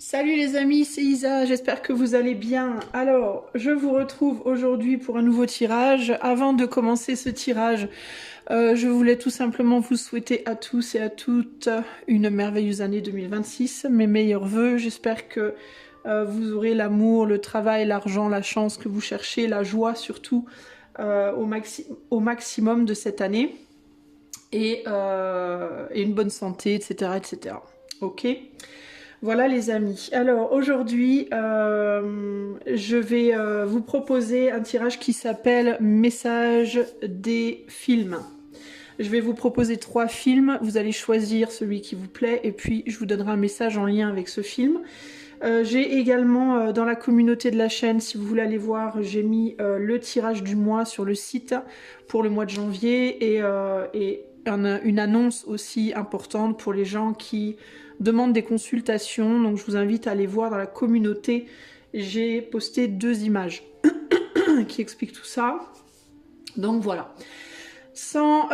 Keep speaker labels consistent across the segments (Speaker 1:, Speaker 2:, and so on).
Speaker 1: Salut les amis, c'est Isa, j'espère que vous allez bien. Alors, je vous retrouve aujourd'hui pour un nouveau tirage. Avant de commencer ce tirage, je voulais tout simplement vous souhaiter à tous et à toutes une merveilleuse année 2026. Mes meilleurs vœux, j'espère que vous aurez l'amour, le travail, l'argent, la chance que vous cherchez, la joie surtout au maximum de cette année. Et une bonne santé, etc. etc. Ok ? Voilà les amis. Alors aujourd'hui, je vais vous proposer un tirage qui s'appelle Message des films. Je vais vous proposer 3 films, vous allez choisir celui qui vous plaît et puis je vous donnerai un message en lien avec ce film. J'ai également dans la communauté de la chaîne, si vous voulez aller voir, j'ai mis le tirage du mois sur le site pour le mois de janvier et une annonce aussi importante pour les gens qui demandent des consultations. Donc je vous invite à aller voir dans la communauté. J'ai posté 2 images qui expliquent tout ça. Donc voilà. Sans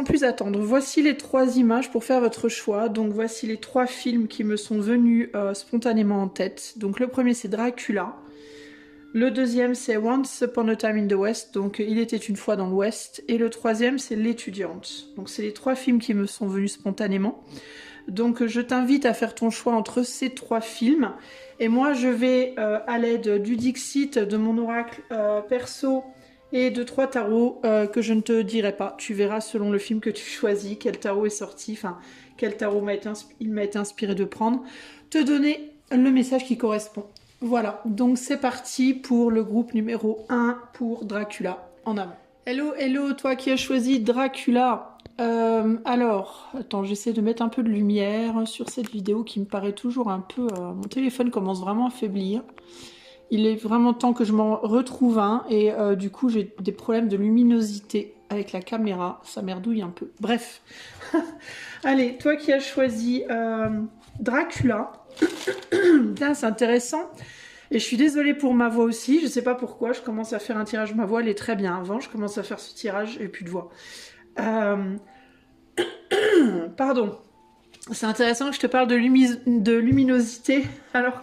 Speaker 1: plus attendre, voici les 3 images pour faire votre choix. Donc voici les 3 films qui me sont venus spontanément en tête. Donc le premier c'est Dracula. Le deuxième c'est Once Upon a Time in the West, donc Il était une fois dans l'Ouest. Et le troisième c'est L'étudiante. Donc c'est les 3 films qui me sont venus spontanément. Donc je t'invite à faire ton choix entre ces 3 films. Et moi je vais à l'aide du Dixit, de mon oracle perso et de 3 tarots que je ne te dirai pas. Tu verras selon le film que tu choisis quel tarot est sorti, enfin quel tarot il m'a été inspiré de prendre, te donner le message qui correspond. Voilà, donc c'est parti pour le groupe numéro 1 pour Dracula. En avant. Hello, hello, toi qui as choisi Dracula. Alors, attends, j'essaie de mettre un peu de lumière sur cette vidéo qui me paraît toujours un peu... mon téléphone commence vraiment à faiblir. Il est vraiment temps que je m'en retrouve un et du coup j'ai des problèmes de luminosité avec la caméra, ça merdouille un peu. Bref, allez, toi qui as choisi Dracula, c'est intéressant. Et je suis désolée pour ma voix aussi, je sais pas pourquoi, je commence à faire un tirage, ma voix elle est très bien avant, je commence à faire ce tirage et plus de voix. Pardon, c'est intéressant que je te parle de luminosité alors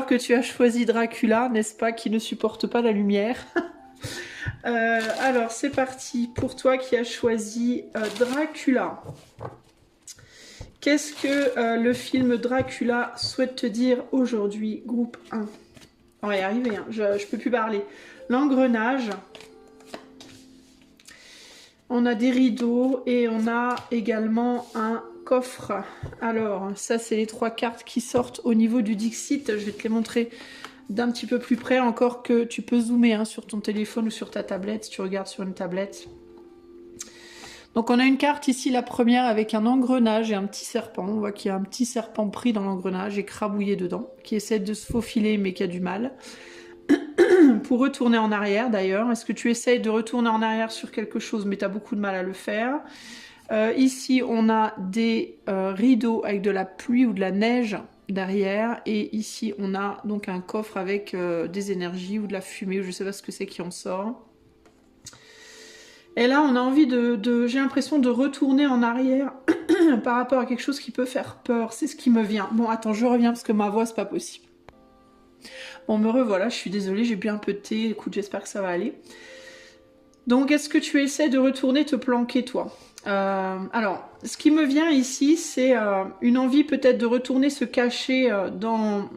Speaker 1: que tu as choisi Dracula, n'est-ce pas, qui ne supporte pas la lumière. Alors c'est parti, pour toi qui as choisi Dracula. Qu'est-ce que le film Dracula souhaite te dire aujourd'hui, groupe 1? On va y arriver, hein. Je peux plus parler. L'engrenage. On a des rideaux et on a également un coffre. Alors, ça c'est les 3 cartes qui sortent au niveau du Dixit. Je vais te les montrer d'un petit peu plus près, encore que tu peux zoomer hein, sur ton téléphone ou sur ta tablette si tu regardes sur une tablette. Donc on a une carte ici, la première, avec un engrenage et un petit serpent. On voit qu'il y a un petit serpent pris dans l'engrenage et crabouillé dedans, qui essaie de se faufiler mais qui a du mal. Pour retourner en arrière d'ailleurs, est-ce que tu essayes de retourner en arrière sur quelque chose mais tu as beaucoup de mal à le faire? Ici on a des rideaux avec de la pluie ou de la neige derrière, et ici on a donc un coffre avec des énergies ou de la fumée, ou je sais pas ce que c'est qui en sort. Et là on a envie j'ai l'impression de retourner en arrière par rapport à quelque chose qui peut faire peur, c'est ce qui me vient. Bon attends, je reviens parce que ma voix c'est pas possible. Bon me revoilà, je suis désolée, j'ai bu un peu de thé, écoute j'espère que ça va aller. Donc est-ce que tu essaies de retourner te planquer toi? Alors, ce qui me vient ici, c'est une envie peut-être de retourner se cacher dans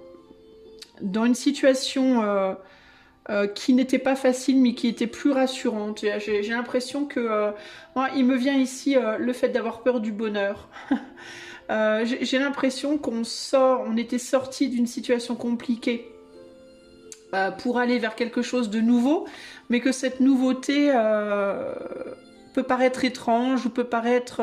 Speaker 1: une situation qui n'était pas facile, mais qui était plus rassurante. J'ai l'impression que, moi, il me vient ici le fait d'avoir peur du bonheur. J'ai l'impression on était sorti d'une situation compliquée pour aller vers quelque chose de nouveau, mais que cette nouveauté peut paraître étrange ou peut paraître,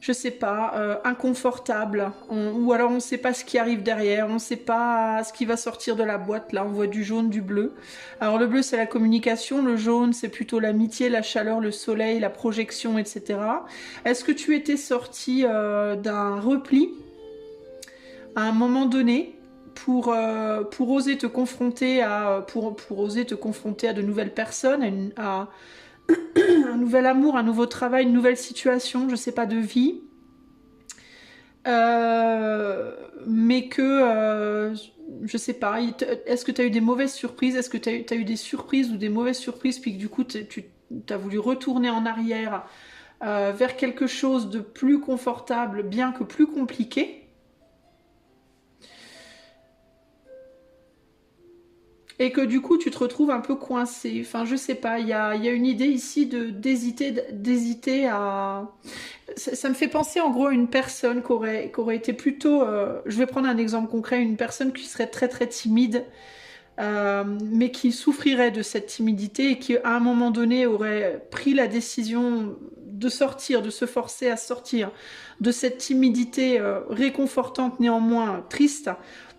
Speaker 1: je sais pas, inconfortable. Ou alors on ne sait pas ce qui arrive derrière, on ne sait pas ce qui va sortir de la boîte. Là, on voit du jaune, du bleu. Alors le bleu, c'est la communication, le jaune, c'est plutôt l'amitié, la chaleur, le soleil, la projection, etc. Est-ce que tu étais sorti d'un repli à un moment donné pour oser te confronter à oser te confronter à de nouvelles personnes, à un nouvel amour, un nouveau travail, une nouvelle situation, je sais pas, de vie. mais que, je sais pas, est-ce que tu as eu des mauvaises surprises? Est-ce que tu as eu des surprises ou des mauvaises surprises, puis que du coup, tu as voulu retourner en arrière vers quelque chose de plus confortable, bien que plus compliqué? Et que du coup tu te retrouves un peu coincé. Enfin, je sais pas, il y a une idée ici de d'hésiter à. Ça me fait penser en gros à une personne qui aurait été plutôt. Je vais prendre un exemple concret, une personne qui serait très très timide, mais qui souffrirait de cette timidité et qui à un moment donné aurait pris la décision de sortir, de se forcer à sortir de cette timidité réconfortante néanmoins triste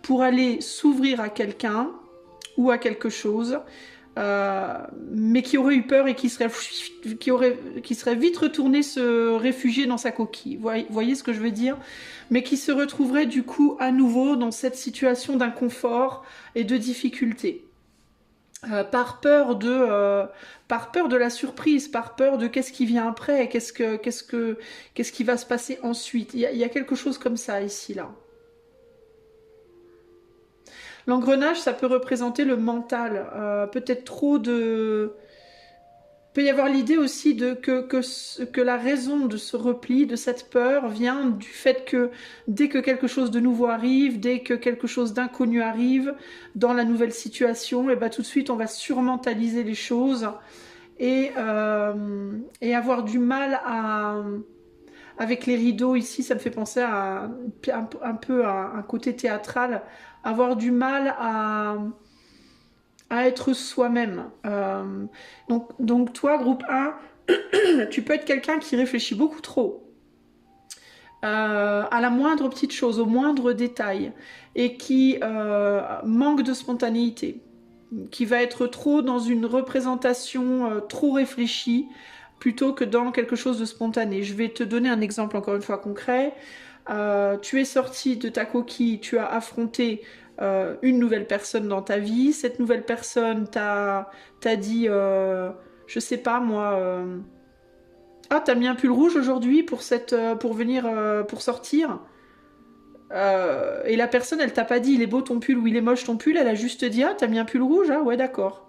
Speaker 1: pour aller s'ouvrir à quelqu'un ou à quelque chose, mais qui aurait eu peur et qui serait vite retourné se réfugier dans sa coquille. Voyez ce que je veux dire? Mais qui se retrouverait du coup à nouveau dans cette situation d'inconfort et de difficulté. Par peur de la surprise, par peur de qu'est-ce qui vient après, qu'est-ce qui va se passer ensuite. Il y a quelque chose comme ça ici là. L'engrenage, ça peut représenter le mental. Peut-être trop de. Il peut y avoir l'idée aussi que la raison de ce repli, de cette peur, vient du fait que dès que quelque chose de nouveau arrive, dès que quelque chose d'inconnu arrive dans la nouvelle situation, et ben tout de suite on va surmentaliser les choses et avoir du mal à. Avec les rideaux ici, ça me fait penser à un peu à un côté théâtral, avoir du mal à être soi-même. Donc toi, groupe 1, tu peux être quelqu'un qui réfléchit beaucoup trop à la moindre petite chose, au moindre détail, et qui manque de spontanéité, qui va être trop dans une représentation trop réfléchie, plutôt que dans quelque chose de spontané. Je vais te donner un exemple encore une fois concret. Tu es sorti de ta coquille, tu as affronté une nouvelle personne dans ta vie. Cette nouvelle personne t'a dit, je sais pas moi, ah t'as mis un pull rouge aujourd'hui pour venir pour sortir. Et la personne, elle t'a pas dit il est beau ton pull ou il est moche ton pull, elle a juste dit ah t'as mis un pull rouge, ah ouais d'accord.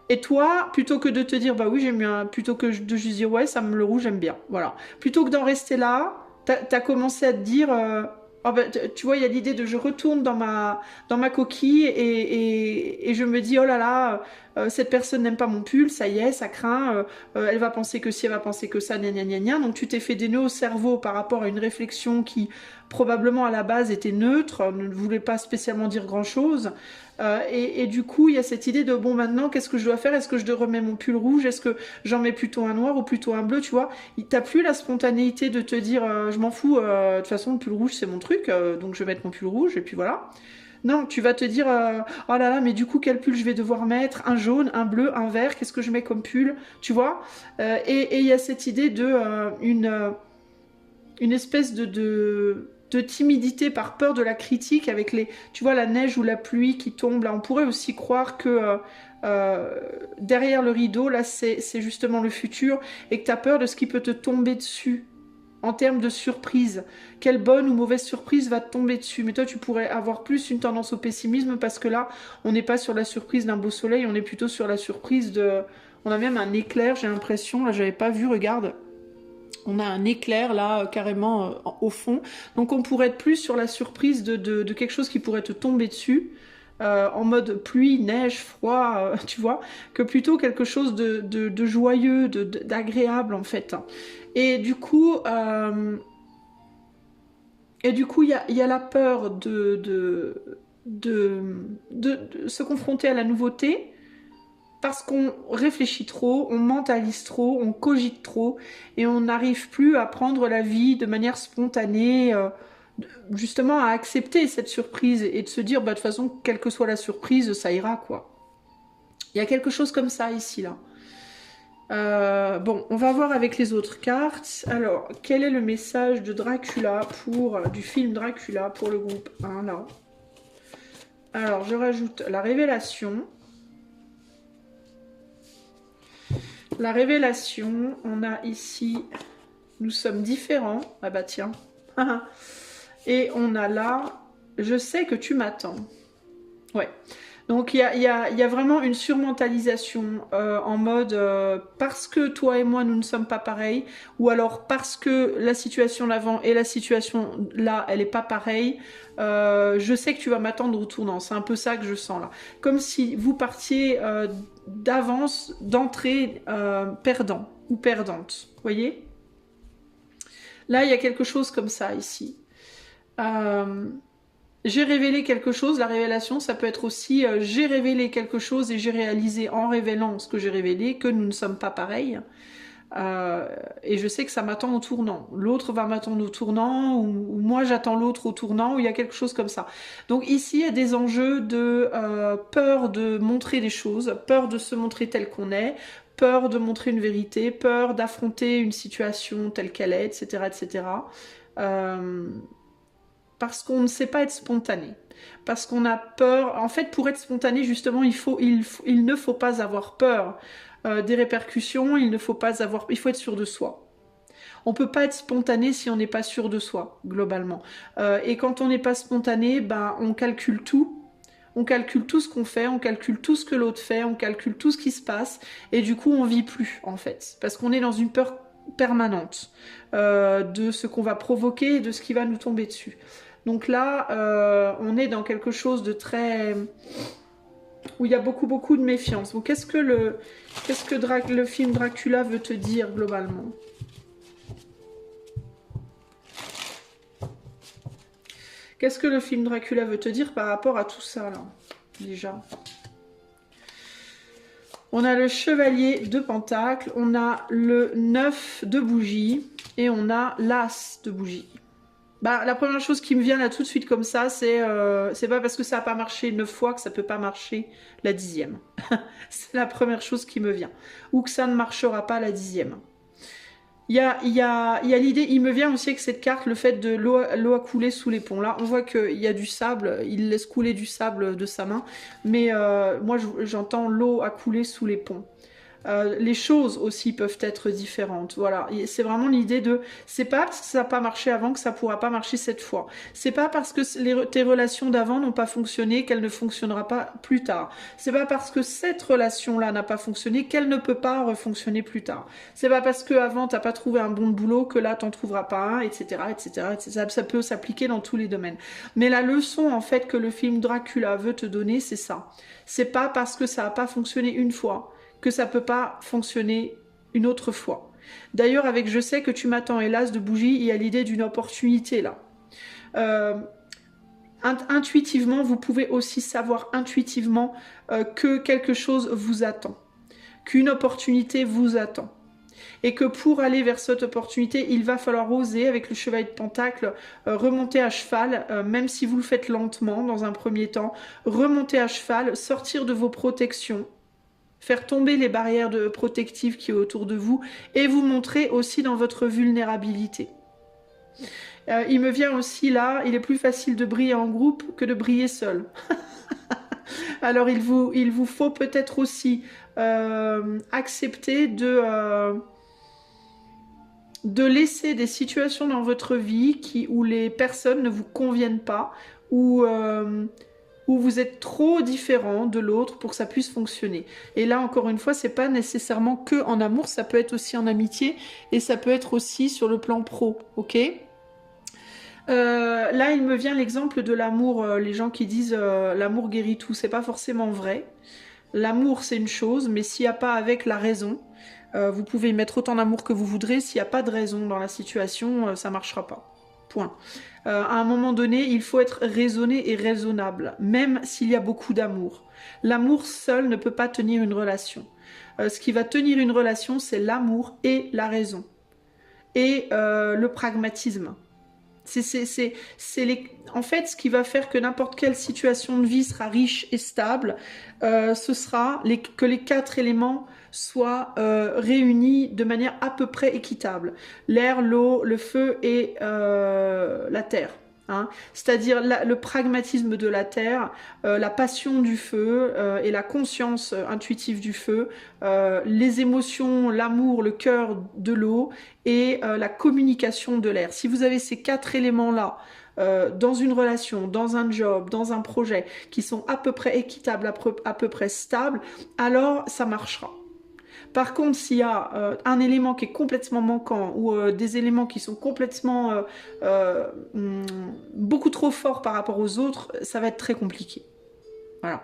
Speaker 1: Et toi, plutôt que de te dire bah oui j'ai mis un, plutôt que de juste dire ouais le rouge j'aime bien, voilà. Plutôt que d'en rester là, t'as commencé à te dire oh bah, tu vois il y a l'idée de je retourne dans ma coquille et je me dis oh là là cette personne n'aime pas mon pull, ça y est ça craint, elle va penser que si elle va penser que ça gna gna gna gna. Donc tu t'es fait des nœuds au cerveau par rapport à une réflexion qui probablement à la base était neutre, ne voulait pas spécialement dire grand chose. Et du coup, il y a cette idée de bon, maintenant, qu'est-ce que je dois faire? Est-ce que je remets mon pull rouge? Est-ce que j'en mets plutôt un noir ou plutôt un bleu? Tu vois, t'as plus la spontanéité de te dire je m'en fous, de toute façon, le pull rouge c'est mon truc, donc je vais mettre mon pull rouge et puis voilà. Non, tu vas te dire oh là là, mais du coup, quel pull je vais devoir mettre? Un jaune, un bleu, un vert, qu'est-ce que je mets comme pull? Tu vois? Et il y a cette idée de une espèce de timidité par peur de la critique avec les, tu vois, la neige ou la pluie qui tombe. Là, on pourrait aussi croire que derrière le rideau, là, c'est justement le futur et que tu as peur de ce qui peut te tomber dessus en termes de surprise. Quelle bonne ou mauvaise surprise va te tomber dessus? Mais toi, tu pourrais avoir plus une tendance au pessimisme parce que là, on n'est pas sur la surprise d'un beau soleil, on est plutôt sur la surprise de... On a même un éclair, j'ai l'impression, là, j'avais pas vu, regarde. On a un éclair là carrément au fond. Donc on pourrait être plus sur la surprise de quelque chose qui pourrait te tomber dessus. En mode pluie, neige, froid, tu vois, que plutôt quelque chose de joyeux, d'agréable en fait. Et du coup, il y a la peur de se confronter à la nouveauté, parce qu'on réfléchit trop, on mentalise trop, on cogite trop et on n'arrive plus à prendre la vie de manière spontanée, justement à accepter cette surprise et de se dire bah de toute façon quelle que soit la surprise ça ira quoi. Il y a quelque chose comme ça ici là. Bon, on va voir avec les autres cartes. Alors, quel est le message de Dracula du film Dracula pour le groupe 1 là? Alors, je rajoute la révélation. La révélation, on a ici, nous sommes différents. Ah bah tiens. Et on a là, je sais que tu m'attends. Ouais. Donc il y a vraiment une surmentalisation en mode parce que toi et moi nous ne sommes pas pareils, ou alors parce que la situation d'avant et la situation là elle est pas pareille, je sais que tu vas m'attendre au tournant. C'est un peu ça que je sens là. Comme si vous partiez d'avance, d'entrée perdant ou perdante. Vous voyez? Là il y a quelque chose comme ça ici. J'ai révélé quelque chose, la révélation, ça peut être aussi j'ai révélé quelque chose et j'ai réalisé en révélant ce que j'ai révélé que nous ne sommes pas pareils. Et je sais que ça m'attend au tournant. L'autre va m'attendre au tournant, ou moi j'attends l'autre au tournant, ou il y a quelque chose comme ça. Donc ici, il y a des enjeux de peur de montrer des choses, peur de se montrer tel qu'on est, peur de montrer une vérité, peur d'affronter une situation telle qu'elle est, etc. etc. Parce qu'on ne sait pas être spontané, parce qu'on a peur. En fait, pour être spontané, justement, il ne faut pas avoir peur des répercussions, il faut être sûr de soi. On peut pas être spontané si on n'est pas sûr de soi, globalement. Et quand on n'est pas spontané, ben, on calcule tout. On calcule tout ce qu'on fait, on calcule tout ce que l'autre fait, on calcule tout ce qui se passe, et du coup, on vit plus, en fait. Parce qu'on est dans une peur permanente de ce qu'on va provoquer et de ce qui va nous tomber dessus. Donc là, on est dans quelque chose de très... où il y a beaucoup de méfiance. Donc qu'est-ce que le film Dracula veut te dire globalement? Qu'est-ce que le film Dracula veut te dire par rapport à tout ça là, déjà? On a le chevalier de pentacle, on a le 9 de bougie et on a l'as de bougie. Bah, la première chose qui me vient là tout de suite comme ça, c'est pas parce que ça n'a pas marché 9 fois que ça peut pas marcher la 10e. C'est la première chose qui me vient. Ou que ça ne marchera pas la 10e. Il y a l'idée, il me vient aussi avec cette carte, le fait de l'eau a coulé sous les ponts. Là, on voit qu'il y a du sable, il laisse couler du sable de sa main. Mais moi, j'entends l'eau a coulé sous les ponts. Les choses aussi peuvent être différentes. Voilà, c'est vraiment l'idée de... C'est pas parce que ça n'a pas marché avant que ça pourra pas marcher cette fois. C'est pas parce que tes relations d'avant n'ont pas fonctionné qu'elle ne fonctionnera pas plus tard. C'est pas parce que cette relation-là n'a pas fonctionné qu'elle ne peut pas refonctionner plus tard. C'est pas parce que avant t'as pas trouvé un bon boulot que là t'en trouveras pas un, etc., etc., etc. Ça peut s'appliquer dans tous les domaines. Mais la leçon en fait que le film Dracula veut te donner, c'est ça. C'est pas parce que ça n'a pas fonctionné une fois que ça peut pas fonctionner une autre fois. D'ailleurs, avec Je sais que tu m'attends, hélas, de bougie, il y a l'idée d'une opportunité là. Intuitivement, vous pouvez aussi savoir intuitivement que quelque chose vous attend, qu'une opportunité vous attend. Et que pour aller vers cette opportunité, il va falloir oser, avec le chevalier de pentacle, remonter à cheval, même si vous le faites lentement dans un premier temps, remonter à cheval, sortir de vos protections, faire tomber les barrières protectives qui sont autour de vous et vous montrer aussi dans votre vulnérabilité. Il me vient aussi là, il est plus facile de briller en groupe que de briller seul. Alors il vous faut peut-être aussi accepter de laisser des situations dans votre vie où les personnes ne vous conviennent pas, où vous êtes trop différent de l'autre pour que ça puisse fonctionner. Et là, encore une fois, c'est pas nécessairement que en amour, ça peut être aussi en amitié et ça peut être aussi sur le plan pro, ok? Là, il me vient l'exemple de l'amour, les gens qui disent l'amour guérit tout, c'est pas forcément vrai. L'amour, c'est une chose, mais s'il n'y a pas avec la raison, vous pouvez y mettre autant d'amour que vous voudrez, s'il n'y a pas de raison dans la situation, ça marchera pas. Point. À un moment donné, il faut être raisonné et raisonnable, même s'il y a beaucoup d'amour. L'amour seul ne peut pas tenir une relation. Ce qui va tenir une relation, c'est l'amour et la raison. Et le pragmatisme. En fait, ce qui va faire que n'importe quelle situation de vie sera riche et stable, ce sera que les 4 éléments soient réunis de manière à peu près équitable. L'air, l'eau, le feu et la terre. Hein. C'est-à-dire le pragmatisme de la terre, la passion du feu et la conscience intuitive du feu, les émotions, l'amour, le cœur de l'eau et la communication de l'air. Si vous avez ces 4 éléments-là dans une relation, dans un job, dans un projet, qui sont à peu près équitables, à peu près stables, alors ça marchera. Par contre, s'il y a un élément qui est complètement manquant ou des éléments qui sont complètement beaucoup trop forts par rapport aux autres, ça va être très compliqué. Voilà.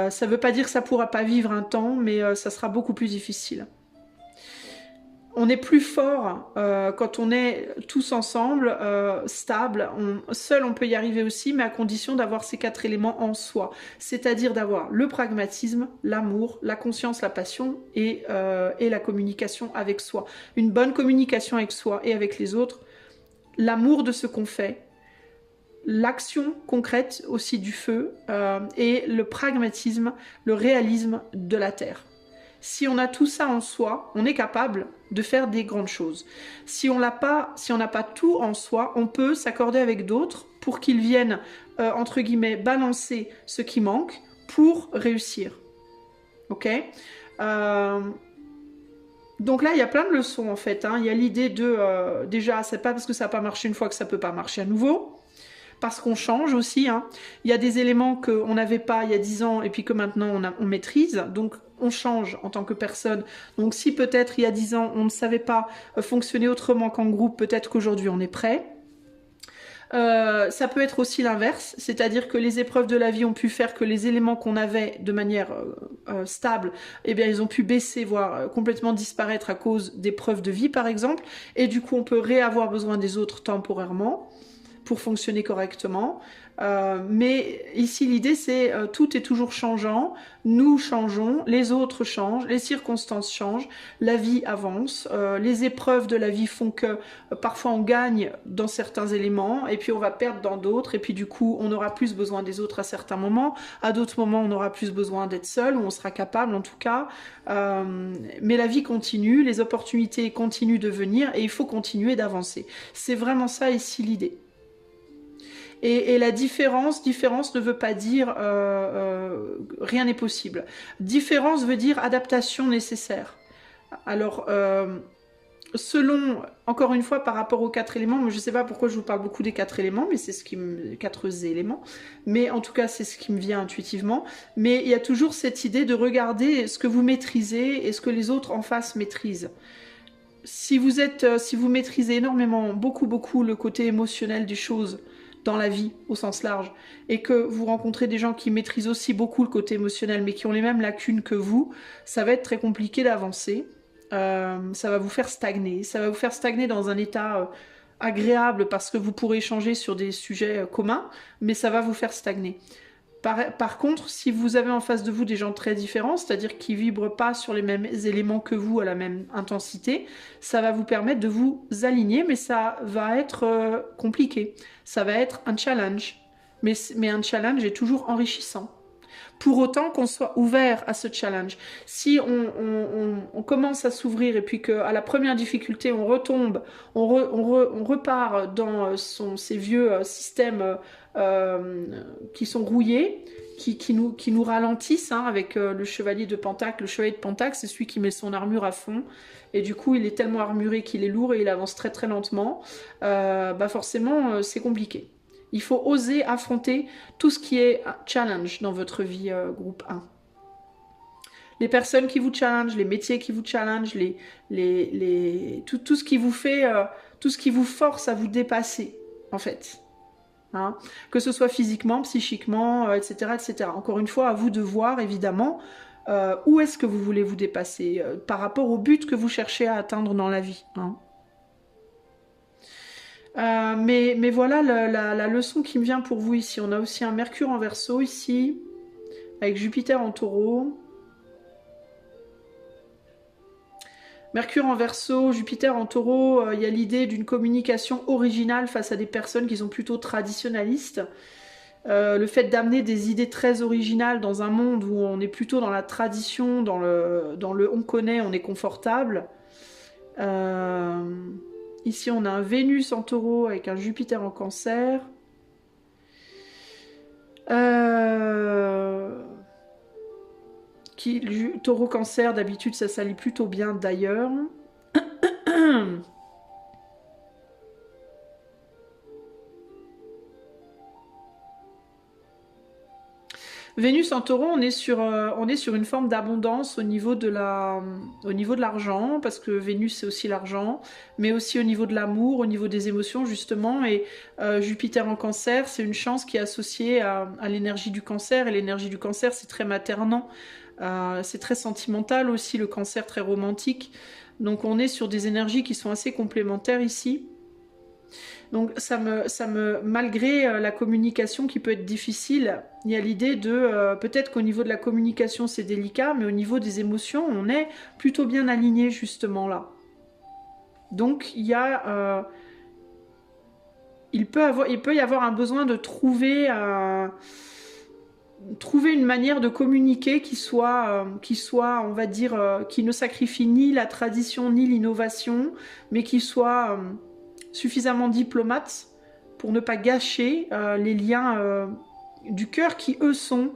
Speaker 1: Ça ne veut pas dire que ça ne pourra pas vivre un temps, mais ça sera beaucoup plus difficile. On est plus fort quand on est tous ensemble, stable. Seul, on peut y arriver aussi, mais à condition d'avoir ces 4 éléments en soi. C'est-à-dire d'avoir le pragmatisme, l'amour, la conscience, la passion et la communication avec soi. Une bonne communication avec soi et avec les autres. L'amour de ce qu'on fait. L'action concrète aussi du feu et le pragmatisme, le réalisme de la terre. Si on a tout ça en soi, on est capable de faire des grandes choses. Si on n'a pas tout en soi, on peut s'accorder avec d'autres pour qu'ils viennent, entre guillemets, balancer ce qui manque pour réussir. Ok ? Donc là, il y a plein de leçons en fait. Il y a l'idée de, déjà, c'est pas parce que ça n'a pas marché une fois que ça peut pas marcher à nouveau. Parce qu'on change aussi. Il y a des éléments qu'on n'avait pas il y a 10 ans et puis que maintenant on maîtrise. Donc on change en tant que personne. Donc si peut-être il y a 10 ans on ne savait pas fonctionner autrement qu'en groupe, peut-être qu'aujourd'hui on est prêt. Ça peut être aussi l'inverse, c'est-à-dire que les épreuves de la vie ont pu faire que les éléments qu'on avait de manière stable, eh bien ils ont pu baisser, voire complètement disparaître à cause d'épreuves de vie par exemple, et du coup on peut réavoir besoin des autres temporairement pour fonctionner correctement. Mais ici, l'idée, c'est tout est toujours changeant. Nous changeons, les autres changent, les circonstances changent, la vie avance. Les épreuves de la vie font que parfois on gagne dans certains éléments et puis on va perdre dans d'autres. Et puis du coup, on aura plus besoin des autres à certains moments. À d'autres moments, on aura plus besoin d'être seul ou on sera capable en tout cas. Mais la vie continue, les opportunités continuent de venir et il faut continuer d'avancer. C'est vraiment ça ici l'idée. Et la différence ne veut pas dire rien n'est possible. Différence veut dire adaptation nécessaire. Alors, selon, encore une fois, par rapport aux 4 éléments, je ne sais pas pourquoi je vous parle beaucoup des 4 éléments, mais c'est ce qui me... 4 éléments, mais en tout cas, c'est ce qui me vient intuitivement. Mais il y a toujours cette idée de regarder ce que vous maîtrisez et ce que les autres en face maîtrisent. Si vous maîtrisez énormément, beaucoup le côté émotionnel des choses, dans la vie au sens large, et que vous rencontrez des gens qui maîtrisent aussi beaucoup le côté émotionnel mais qui ont les mêmes lacunes que vous, ça va être très compliqué d'avancer. Ça va vous faire stagner dans un état agréable parce que vous pourrez échanger sur des sujets communs, mais ça va vous faire stagner. Par contre, si vous avez en face de vous des gens très différents, c'est-à-dire qui vibrent pas sur les mêmes éléments que vous à la même intensité, ça va vous permettre de vous aligner, mais ça va être compliqué. Ça va être un challenge, mais un challenge est toujours enrichissant. Pour autant qu'on soit ouvert à ce challenge. Si on commence à s'ouvrir et puis qu'à la première difficulté on retombe, on repart dans ces vieux systèmes qui sont rouillés, qui nous ralentissent, avec le chevalier de Pentacle. Le chevalier de Pentacle, c'est celui qui met son armure à fond. Et du coup, il est tellement armuré qu'il est lourd et il avance très très lentement. Forcément, c'est compliqué. Il faut oser affronter tout ce qui est challenge dans votre vie groupe 1. Les personnes qui vous challenge, les métiers qui vous challenge, tout ce qui vous fait, tout ce qui vous force à vous dépasser, en fait. Que ce soit physiquement, psychiquement, etc., etc. Encore une fois, à vous de voir, évidemment, où est-ce que vous voulez vous dépasser par rapport au but que vous cherchez à atteindre dans la vie. Mais voilà la leçon qui me vient pour vous ici. On a aussi un Mercure en Verseau ici, avec Jupiter en Taureau. Mercure en Verseau, Jupiter en Taureau, il y a l'idée d'une communication originale face à des personnes qui sont plutôt traditionnalistes. Le fait d'amener des idées très originales dans un monde où on est plutôt dans la tradition, dans le on connaît, on est confortable. Ici, on a un Vénus en Taureau avec un Jupiter en Cancer. Taureau Cancer, d'habitude, ça s'allie plutôt bien d'ailleurs. Vénus en taureau, on est sur une forme d'abondance au niveau de l'argent, parce que Vénus c'est aussi l'argent, mais aussi au niveau de l'amour, au niveau des émotions justement, et Jupiter en cancer, c'est une chance qui est associée à l'énergie du cancer, et l'énergie du cancer c'est très maternant, c'est très sentimental aussi, le cancer très romantique, donc on est sur des énergies qui sont assez complémentaires ici. Donc malgré la communication qui peut être difficile, il y a l'idée de peut-être qu'au niveau de la communication c'est délicat, mais au niveau des émotions on est plutôt bien aligné justement là. Donc il peut y avoir un besoin de trouver une manière de communiquer qui soit, on va dire, qui ne sacrifie ni la tradition ni l'innovation, mais qui soit suffisamment diplomate pour ne pas gâcher les liens du cœur qui, eux, sont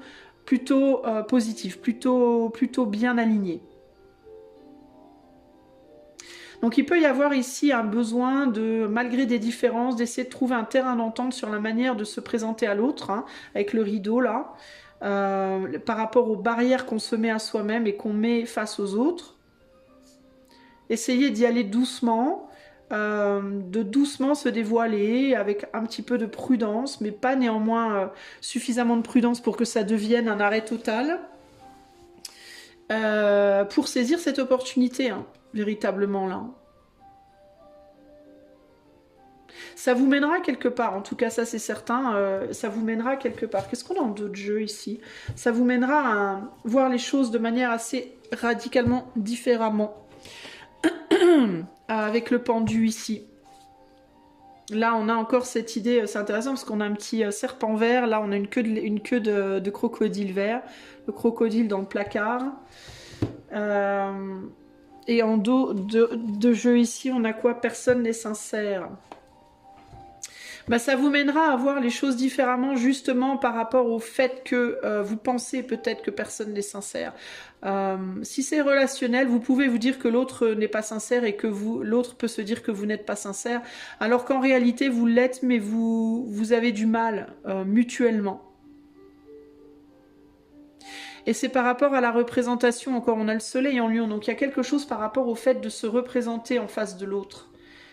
Speaker 1: plutôt positifs, plutôt bien alignés. Donc il peut y avoir ici un besoin de, malgré des différences, d'essayer de trouver un terrain d'entente sur la manière de se présenter à l'autre, hein, avec le rideau là, par rapport aux barrières qu'on se met à soi-même et qu'on met face aux autres. Essayez d'y aller doucement, de doucement se dévoiler avec un petit peu de prudence, mais pas néanmoins suffisamment de prudence pour que ça devienne un arrêt total, pour saisir cette opportunité, hein, véritablement là. Ça vous mènera quelque part, en tout cas ça c'est certain, ça vous mènera quelque part. Qu'est-ce qu'on a en d'autres jeux ici? Ça vous mènera à voir les choses de manière assez radicalement différemment. Avec le pendu ici. Là on a encore cette idée, c'est intéressant parce qu'on a un petit serpent vert, là on a une queue de crocodile vert, le crocodile dans le placard. Et en dos de jeu ici, on a quoi? Personne n'est sincère. Bah, ça vous mènera à voir les choses différemment justement par rapport au fait que vous pensez peut-être que personne n'est sincère. Si c'est relationnel, vous pouvez vous dire que l'autre n'est pas sincère et que l'autre peut se dire que vous n'êtes pas sincère, alors qu'en réalité vous l'êtes, mais vous avez du mal mutuellement. Et c'est par rapport à la représentation, encore on a le soleil en lion, donc il y a quelque chose par rapport au fait de se représenter en face de l'autre.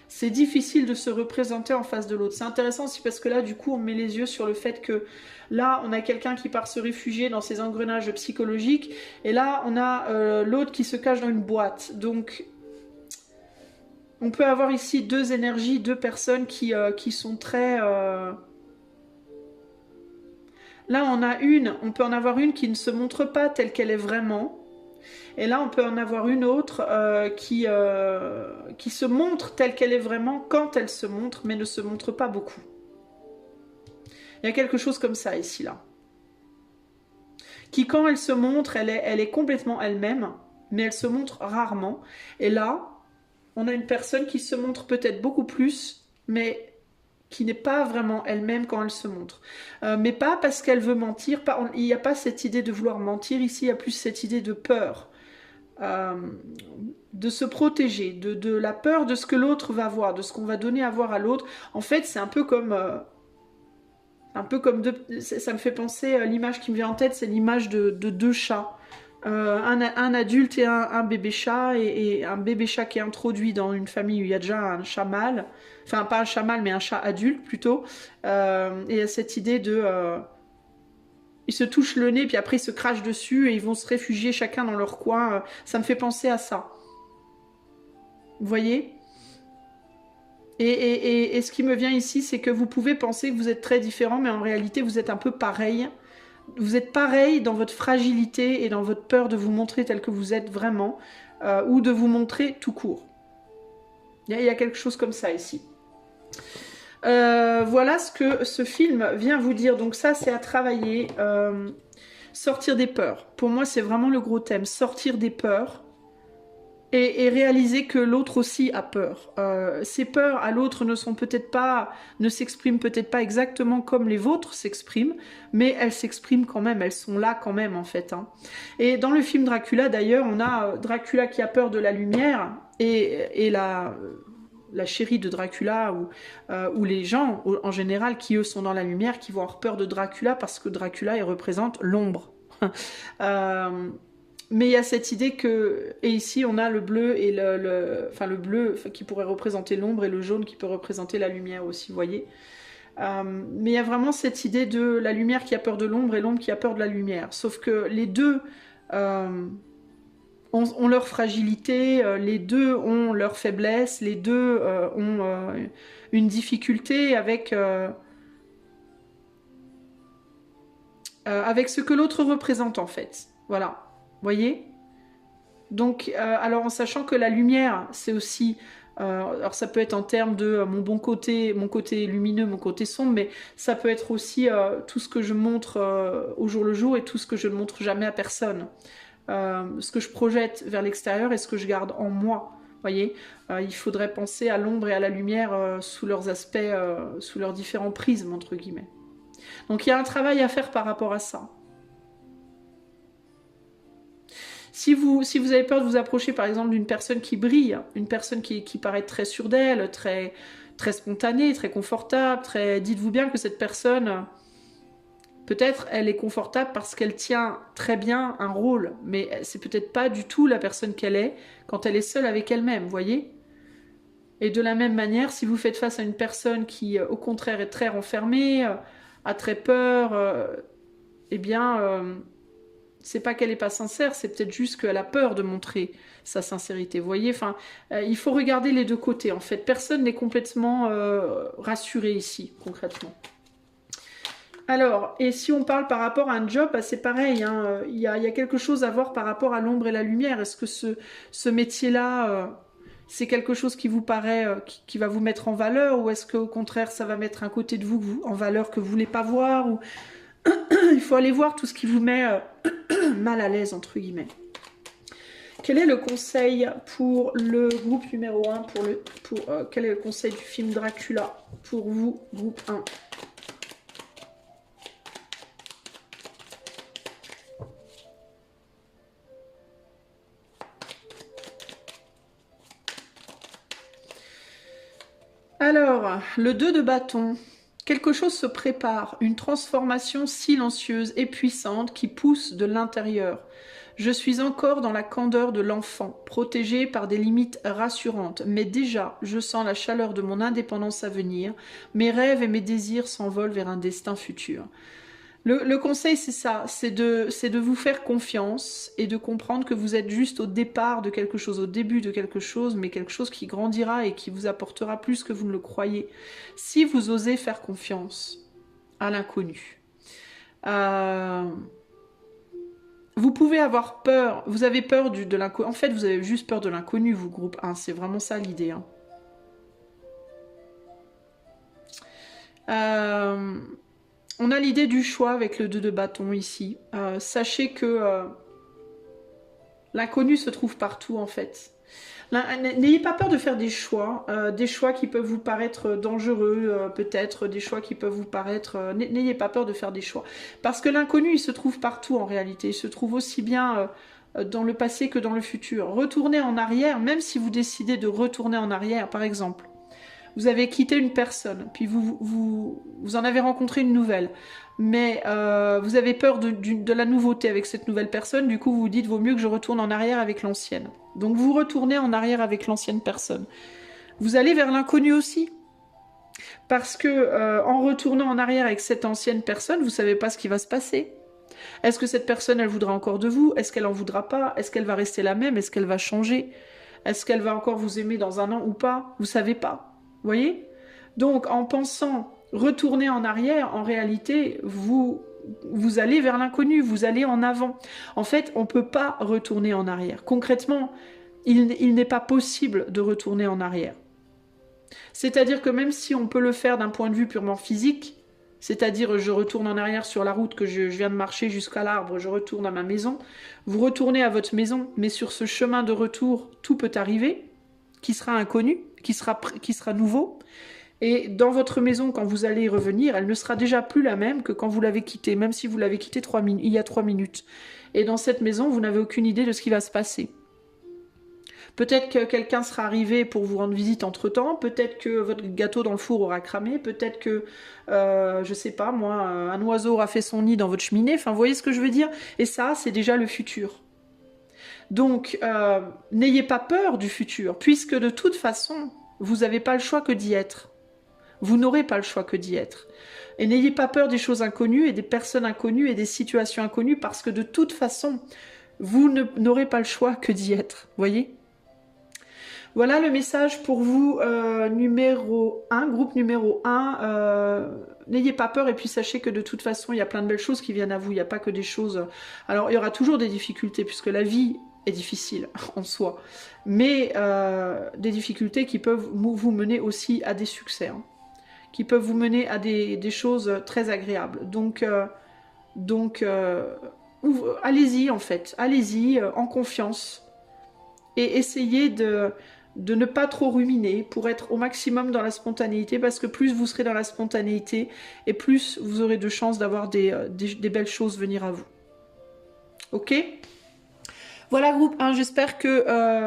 Speaker 1: C'est difficile de se représenter en face de l'autre. C'est intéressant aussi parce que là, du coup, on met les yeux sur le fait que là, on a quelqu'un qui part se réfugier dans ses engrenages psychologiques. Et là, on a l'autre qui se cache dans une boîte. Donc, on peut avoir ici deux énergies, deux personnes qui sont très... Là, on peut en avoir une qui ne se montre pas telle qu'elle est vraiment. Et là, on peut en avoir une autre qui se montre telle qu'elle est vraiment quand elle se montre, mais ne se montre pas beaucoup. Il y a quelque chose comme ça ici, là. Qui, quand elle se montre, elle est complètement elle-même, mais elle se montre rarement. Et là, on a une personne qui se montre peut-être beaucoup plus, mais qui n'est pas vraiment elle-même quand elle se montre. Mais pas parce qu'elle veut mentir. Il n'y a pas cette idée de vouloir mentir ici, il y a plus cette idée de peur. De se protéger, de la peur de ce que l'autre va voir, de ce qu'on va donner à voir à l'autre. En fait, c'est un peu comme... ça me fait penser, l'image qui me vient en tête, c'est l'image de deux chats. Un adulte et un bébé chat, et un bébé chat qui est introduit dans une famille où il y a déjà un chat mâle, enfin pas un chat mâle mais un chat adulte plutôt, et il y a cette idée de... ils se touchent le nez puis après ils se crachent dessus et ils vont se réfugier chacun dans leur coin, ça me fait penser à ça. Vous voyez ? Et ce qui me vient ici, c'est que vous pouvez penser que vous êtes très différents, mais en réalité vous êtes un peu pareil. Vous êtes pareil dans votre fragilité et dans votre peur de vous montrer tel que vous êtes vraiment, ou de vous montrer tout court. Il y a quelque chose comme ça ici. Voilà ce que ce film vient vous dire. Donc ça, c'est à travailler. Sortir des peurs. Pour moi, c'est vraiment le gros thème. Sortir des peurs. Et réaliser que l'autre aussi a peur. Ces peurs à l'autre ne s'expriment peut-être pas exactement comme les vôtres s'expriment, mais elles s'expriment quand même, elles sont là quand même en fait. Hein. Et dans le film Dracula d'ailleurs, on a Dracula qui a peur de la lumière et la chérie de Dracula, ou les gens en général qui eux sont dans la lumière, qui vont avoir peur de Dracula parce que Dracula il représente l'ombre. Mais il y a cette idée que, et ici on a le bleu et le bleu qui pourrait représenter l'ombre et le jaune qui peut représenter la lumière aussi, vous voyez. Mais il y a vraiment cette idée de la lumière qui a peur de l'ombre et l'ombre qui a peur de la lumière. Sauf que les deux ont leur fragilité, les deux ont leur faiblesse, les deux ont une difficulté avec ce que l'autre représente en fait. Voilà. Voyez? Donc, alors en sachant que la lumière, c'est aussi... alors ça peut être en termes de mon côté lumineux, mon côté sombre, mais ça peut être aussi tout ce que je montre au jour le jour et tout ce que je ne montre jamais à personne. Ce que je projette vers l'extérieur et ce que je garde en moi. Voyez, il faudrait penser à l'ombre et à la lumière sous leurs aspects, sous leurs différents prismes, entre guillemets. Donc il y a un travail à faire par rapport à ça. Si vous avez peur de vous approcher par exemple d'une personne qui brille, une personne qui paraît très sûre d'elle, très spontanée, très confortable, dites-vous bien que cette personne, peut-être elle est confortable parce qu'elle tient très bien un rôle, mais c'est peut-être pas du tout la personne qu'elle est quand elle est seule avec elle-même, vous voyez? Et de la même manière, si vous faites face à une personne qui au contraire est très renfermée, a très peur, eh bien... c'est pas qu'elle n'est pas sincère, c'est peut-être juste qu'elle a peur de montrer sa sincérité. Vous voyez, enfin, il faut regarder les deux côtés. En fait, personne n'est complètement rassuré ici, concrètement. Alors, et si on parle par rapport à un job, bah, c'est pareil. Hein, il y a quelque chose à voir par rapport à l'ombre et la lumière. Est-ce que ce métier-là, c'est quelque chose qui vous paraît, qui va vous mettre en valeur, ou est-ce qu'au contraire, ça va mettre un côté de vous en valeur que vous voulez pas voir, ou... Il faut aller voir tout ce qui vous met mal à l'aise, entre guillemets. Quel est le conseil pour le groupe numéro 1 quel est le conseil du film Dracula pour vous, groupe 1? Alors, le 2 de bâton. Quelque chose se prépare, une transformation silencieuse et puissante qui pousse de l'intérieur. Je suis encore dans la candeur de l'enfant, protégée par des limites rassurantes, mais déjà je sens la chaleur de mon indépendance à venir, mes rêves et mes désirs s'envolent vers un destin futur. Le conseil, c'est ça, c'est de vous faire confiance et de comprendre que vous êtes juste au départ de quelque chose, au début de quelque chose, mais quelque chose qui grandira et qui vous apportera plus que vous ne le croyez. Si vous osez faire confiance à l'inconnu. Vous pouvez avoir peur, vous avez peur de l'inconnu. En fait, vous avez juste peur de l'inconnu, vous, groupe 1, c'est vraiment ça l'idée. On a l'idée du choix avec le 2 de bâton ici. Sachez que l'inconnu se trouve partout en fait. N'ayez pas peur de faire des choix qui peuvent vous paraître dangereux, peut-être, des choix qui peuvent vous paraître... N'ayez pas peur de faire des choix. Parce que l'inconnu, il se trouve partout en réalité. Il se trouve aussi bien dans le passé que dans le futur. Retournez en arrière, même si vous décidez de retourner en arrière, par exemple. Vous avez quitté une personne, puis vous en avez rencontré une nouvelle. Mais vous avez peur de la nouveauté avec cette nouvelle personne, du coup vous vous dites, vaut mieux que je retourne en arrière avec l'ancienne. Donc vous retournez en arrière avec l'ancienne personne. Vous allez vers l'inconnu aussi. Parce que en retournant en arrière avec cette ancienne personne, vous ne savez pas ce qui va se passer. Est-ce que cette personne, elle voudra encore de vous? Est-ce qu'elle en voudra pas? Est-ce qu'elle va rester la même? Est-ce qu'elle va changer? Est-ce qu'elle va encore vous aimer dans un an ou pas? Vous ne savez pas. Vous voyez? Donc, en pensant retourner en arrière, en réalité, vous allez vers l'inconnu, vous allez en avant. En fait, on ne peut pas retourner en arrière. Concrètement, il n'est pas possible de retourner en arrière. C'est-à-dire que même si on peut le faire d'un point de vue purement physique, c'est-à-dire je retourne en arrière sur la route que je viens de marcher jusqu'à l'arbre, je retourne à ma maison, vous retournez à votre maison, mais sur ce chemin de retour, tout peut arriver, qui sera inconnu, qui sera nouveau. Et dans votre maison, quand vous allez y revenir, elle ne sera déjà plus la même que quand vous l'avez quittée, même si vous l'avez quittée il y a 3 minutes. Et dans cette maison, vous n'avez aucune idée de ce qui va se passer. Peut-être que quelqu'un sera arrivé pour vous rendre visite entre-temps, peut-être que votre gâteau dans le four aura cramé, peut-être que, je sais pas moi, un oiseau aura fait son nid dans votre cheminée, enfin vous voyez ce que je veux dire? Et ça, c'est déjà le futur. Donc, n'ayez pas peur du futur, puisque de toute façon, vous n'avez pas le choix que d'y être. Vous n'aurez pas le choix que d'y être. Et n'ayez pas peur des choses inconnues et des personnes inconnues et des situations inconnues, parce que de toute façon, vous n'aurez pas le choix que d'y être. Voyez? Voilà le message pour vous, numéro 1, groupe numéro 1. N'ayez pas peur et puis sachez que de toute façon, il y a plein de belles choses qui viennent à vous. Il n'y a pas que des choses... Alors, il y aura toujours des difficultés, puisque la vie est difficile en soi. Mais des difficultés qui peuvent vous mener aussi à des succès. Hein, qui peuvent vous mener à des choses très agréables. Donc allez-y en fait. Allez-y en confiance. Et essayez de ne pas trop ruminer pour être au maximum dans la spontanéité, parce que plus vous serez dans la spontanéité et plus vous aurez de chances d'avoir des belles choses venir à vous. Ok ? Voilà groupe 1, j'espère que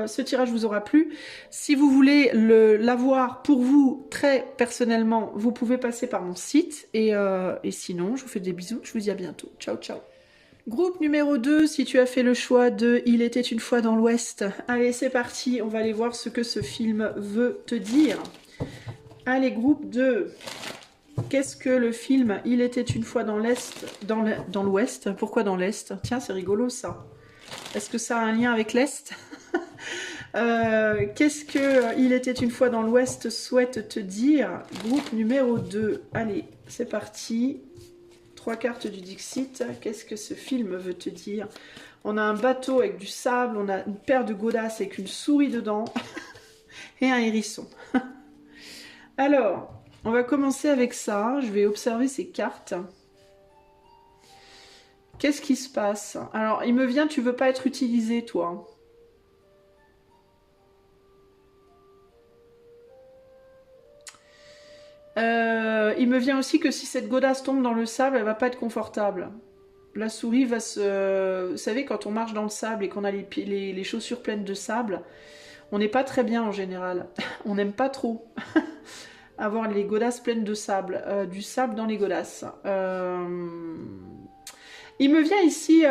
Speaker 1: ce tirage vous aura plu. Si vous voulez l'avoir pour vous très personnellement, vous pouvez passer par mon site. Et sinon, je vous fais des bisous, je vous dis à bientôt. Ciao, ciao. Groupe numéro 2, si tu as fait le choix de Il était une fois dans l'Ouest. Allez, c'est parti, on va aller voir ce que ce film veut te dire. Allez, groupe 2. Qu'est-ce que le film Il était une fois dans l'Est, dans l'Ouest? Pourquoi dans l'Est? Tiens, c'est rigolo ça. Est-ce que ça a un lien avec l'Est? Qu'est-ce que Il était une fois dans l'Ouest souhaite te dire? Groupe numéro 2. Allez, c'est parti. 3 cartes du Dixit. Qu'est-ce que ce film veut te dire? On a un bateau avec du sable, on a une paire de godasses avec une souris dedans et un hérisson. Alors, on va commencer avec ça. Je vais observer ces cartes. Qu'est-ce qui se passe? Alors, il me vient, tu veux pas être utilisé, toi. Il me vient aussi que si cette godasse tombe dans le sable, elle va pas être confortable. La souris va se... Vous savez, quand on marche dans le sable et qu'on a les chaussures pleines de sable, on n'est pas très bien en général. On n'aime pas trop avoir les godasses pleines de sable. Du sable dans les godasses. Il me vient ici,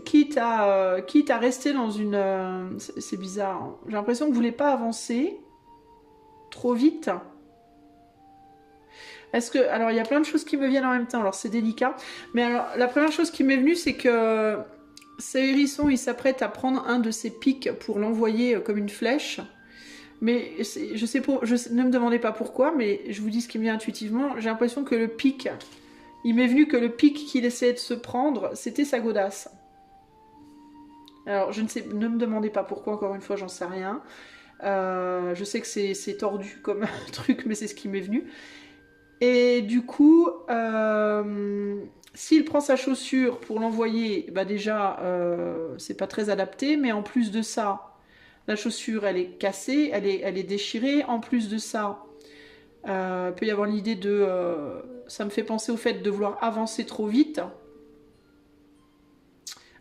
Speaker 1: quitte à rester dans une... c'est bizarre. Hein. J'ai l'impression que vous ne voulez pas avancer trop vite. Est-ce que... Alors, il y a plein de choses qui me viennent en même temps, alors c'est délicat. Mais alors, la première chose qui m'est venue, c'est que ce hérisson, il s'apprête à prendre un de ses pics pour l'envoyer comme une flèche. Mais ne me demandez pas pourquoi, mais je vous dis ce qui me vient intuitivement. J'ai l'impression que le pic... Il m'est venu que le pic qu'il essayait de se prendre, c'était sa godasse. Alors, ne me demandez pas pourquoi, encore une fois, j'en sais rien. Je sais que c'est tordu comme truc, mais c'est ce qui m'est venu. Et du coup, s'il prend sa chaussure pour l'envoyer, bah déjà, c'est pas très adapté, mais en plus de ça, la chaussure, elle est cassée, elle est déchirée. En plus de ça, peut y avoir l'idée de... ça me fait penser au fait de vouloir avancer trop vite,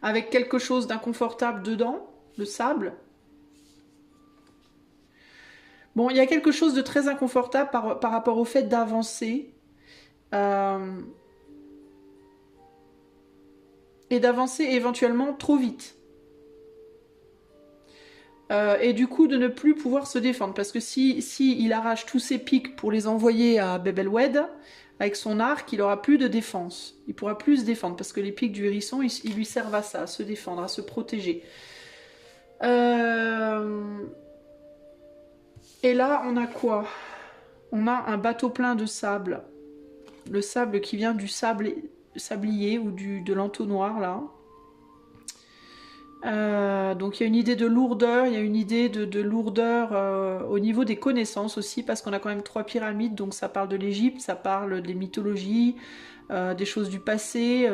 Speaker 1: avec quelque chose d'inconfortable dedans, le sable. Bon, il y a quelque chose de très inconfortable par rapport au fait d'avancer. Et d'avancer éventuellement trop vite. Et du coup de ne plus pouvoir se défendre, parce que si il arrache tous ses pics pour les envoyer à Bebelwed avec son arc, il aura plus de défense, il pourra plus se défendre, parce que les pics du hérisson ils lui servent à ça, à se défendre, à se protéger. Et là on a quoi? On a un bateau plein de sable, le sable qui vient du sablier ou de l'entonnoir là. Donc il y a une idée de lourdeur, il y a une idée de lourdeur au niveau des connaissances aussi, parce qu'on a quand même 3 pyramides, donc ça parle de l'Égypte, ça parle des mythologies, des choses du passé,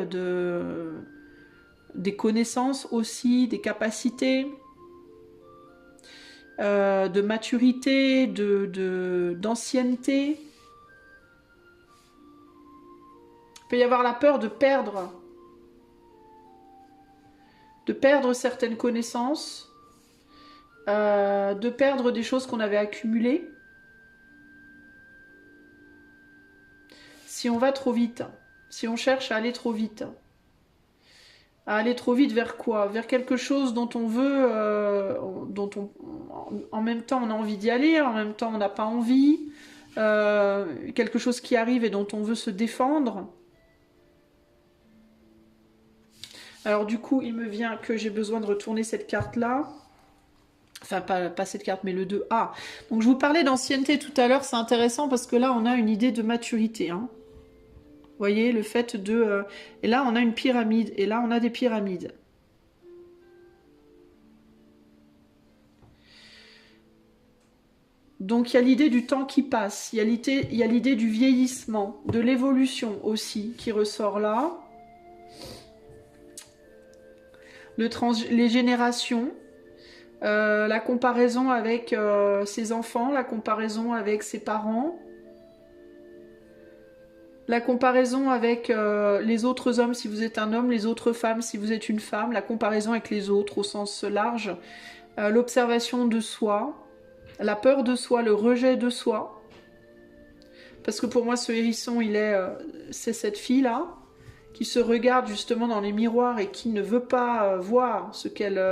Speaker 1: des connaissances aussi, des capacités, de maturité, d'ancienneté. Il peut y avoir la peur de perdre certaines connaissances, de perdre des choses qu'on avait accumulées. Si on va trop vite, si on cherche à aller trop vite. À aller trop vite vers quoi? Vers quelque chose dont on veut, en même temps on a envie d'y aller, en même temps on n'a pas envie, quelque chose qui arrive et dont on veut se défendre. Alors du coup, il me vient que j'ai besoin de retourner cette carte-là. Enfin, pas cette carte, mais le 2. Ah, donc je vous parlais d'ancienneté tout à l'heure, c'est intéressant parce que là, on a une idée de maturité. Hein. Vous voyez, le fait de... et là, on a une pyramide, et là, on a des pyramides. Donc, il y a l'idée du temps qui passe, il y a l'idée du vieillissement, de l'évolution aussi, qui ressort là. Les générations, la comparaison avec ses enfants, la comparaison avec ses parents, la comparaison avec les autres hommes si vous êtes un homme, les autres femmes si vous êtes une femme, la comparaison avec les autres au sens large, l'observation de soi, la peur de soi, le rejet de soi. Parce que pour moi, ce hérisson, c'est cette fille-là, qui se regarde justement dans les miroirs et qui ne veut pas voir ce qu'elle...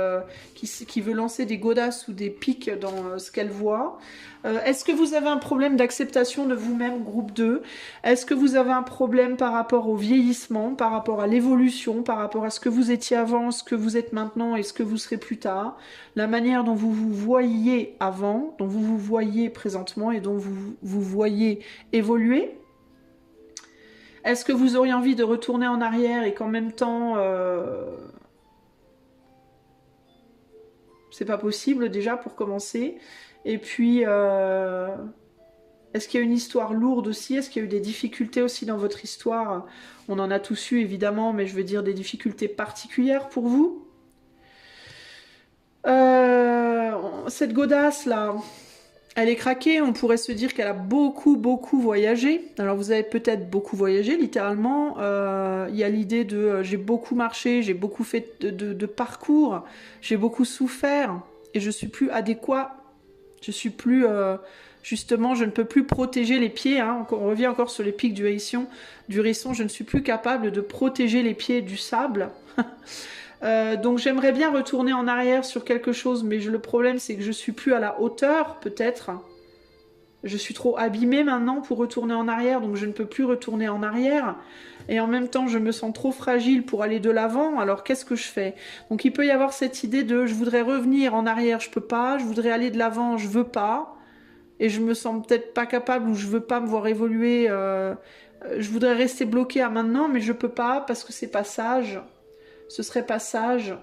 Speaker 1: qui veut lancer des godasses ou des pics dans ce qu'elle voit. Est-ce que vous avez un problème d'acceptation de vous-même, groupe 2? Est-ce que vous avez un problème par rapport au vieillissement, par rapport à l'évolution, par rapport à ce que vous étiez avant, ce que vous êtes maintenant et ce que vous serez plus tard? La manière dont vous vous voyiez avant, dont vous vous voyez présentement et dont vous vous voyez évoluer? Est-ce que vous auriez envie de retourner en arrière et qu'en même temps, c'est pas possible déjà pour commencer? Et puis, est-ce qu'il y a une histoire lourde aussi? Est-ce qu'il y a eu des difficultés aussi dans votre histoire? On en a tous eu évidemment, mais je veux dire des difficultés particulières pour vous. Cette godasse là, elle est craquée, on pourrait se dire qu'elle a beaucoup, beaucoup voyagé. Alors vous avez peut-être beaucoup voyagé, littéralement. Il y a l'idée de j'ai beaucoup marché, j'ai beaucoup fait de parcours, j'ai beaucoup souffert, et je suis plus adéquat. Je suis plus... justement, je ne peux plus protéger les pieds. Hein. On revient encore sur les pics du hérisson. Je ne suis plus capable de protéger les pieds du sable. Donc j'aimerais bien retourner en arrière sur quelque chose, mais le problème c'est que je suis plus à la hauteur, peut-être. Je suis trop abîmée maintenant pour retourner en arrière, donc je ne peux plus retourner en arrière. Et en même temps, je me sens trop fragile pour aller de l'avant, alors qu'est-ce que je fais? Donc il peut y avoir cette idée de je voudrais revenir en arrière, je peux pas, je voudrais aller de l'avant, je veux pas. Et je me sens peut-être pas capable ou je veux pas me voir évoluer. Je voudrais rester bloquée à maintenant, mais je peux pas parce que c'est pas sage. Ce serait pas sage.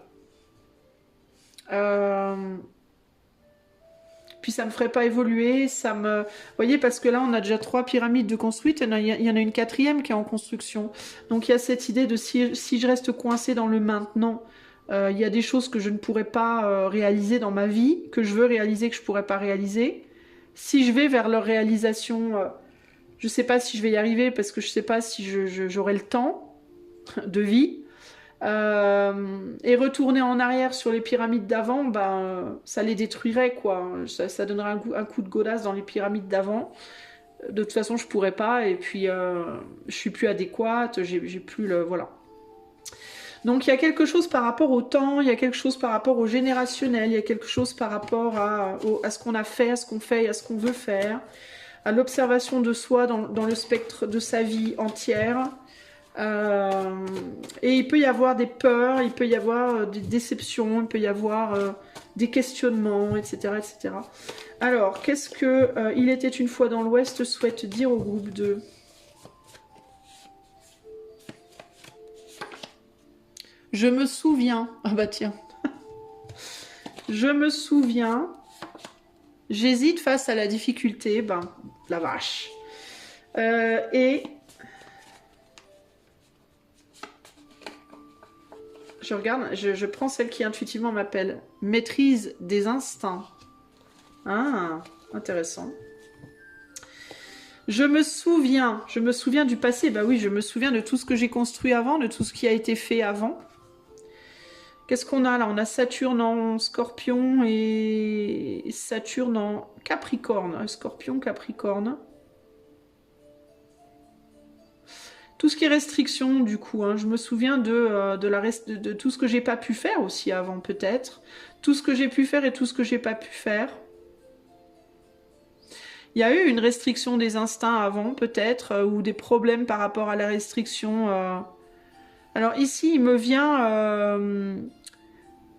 Speaker 1: Puis ça me ferait pas évoluer, Vous voyez, parce que là, on a déjà 3 pyramides de construites, il y en a une 4e qui est en construction. Donc il y a cette idée de si je reste coincée dans le maintenant, il y a des choses que je ne pourrais pas réaliser dans ma vie, que je veux réaliser, que je pourrais pas réaliser. Si je vais vers leur réalisation, je sais pas si je vais y arriver, parce que je sais pas si j'aurai le temps de vie. Et retourner en arrière sur les pyramides d'avant, ben, ça les détruirait, quoi. Ça donnerait un coup de godasse dans les pyramides d'avant. De toute façon, je pourrais pas, et puis je suis plus adéquate, j'ai plus le... Voilà. Donc il y a quelque chose par rapport au temps, il y a quelque chose par rapport au générationnel, il y a quelque chose par rapport à ce qu'on a fait, à ce qu'on fait et à ce qu'on veut faire, à l'observation de soi dans le spectre de sa vie entière. Et il peut y avoir des peurs, il peut y avoir des déceptions, il peut y avoir des questionnements, etc., etc. Alors, qu'est-ce que Il était une fois dans l'Ouest souhaite dire au groupe 2? Je me souviens. Ah bah tiens. Je me souviens. J'hésite face à la difficulté. Ben, la vache. Et... Je regarde, je prends celle qui intuitivement m'appelle. Maîtrise des instincts. Ah, intéressant. Je me souviens du passé. Bah oui, je me souviens de tout ce que j'ai construit avant, de tout ce qui a été fait avant. Qu'est-ce qu'on a là? On a Saturne en Scorpion et Saturne en Capricorne. Scorpion, Capricorne. Tout ce qui est restriction, du coup, hein, je me souviens de tout ce que j'ai pas pu faire aussi avant, peut-être. Tout ce que j'ai pu faire et tout ce que j'ai pas pu faire. Il y a eu une restriction des instincts avant, peut-être, ou des problèmes par rapport à la restriction. Alors ici, il me vient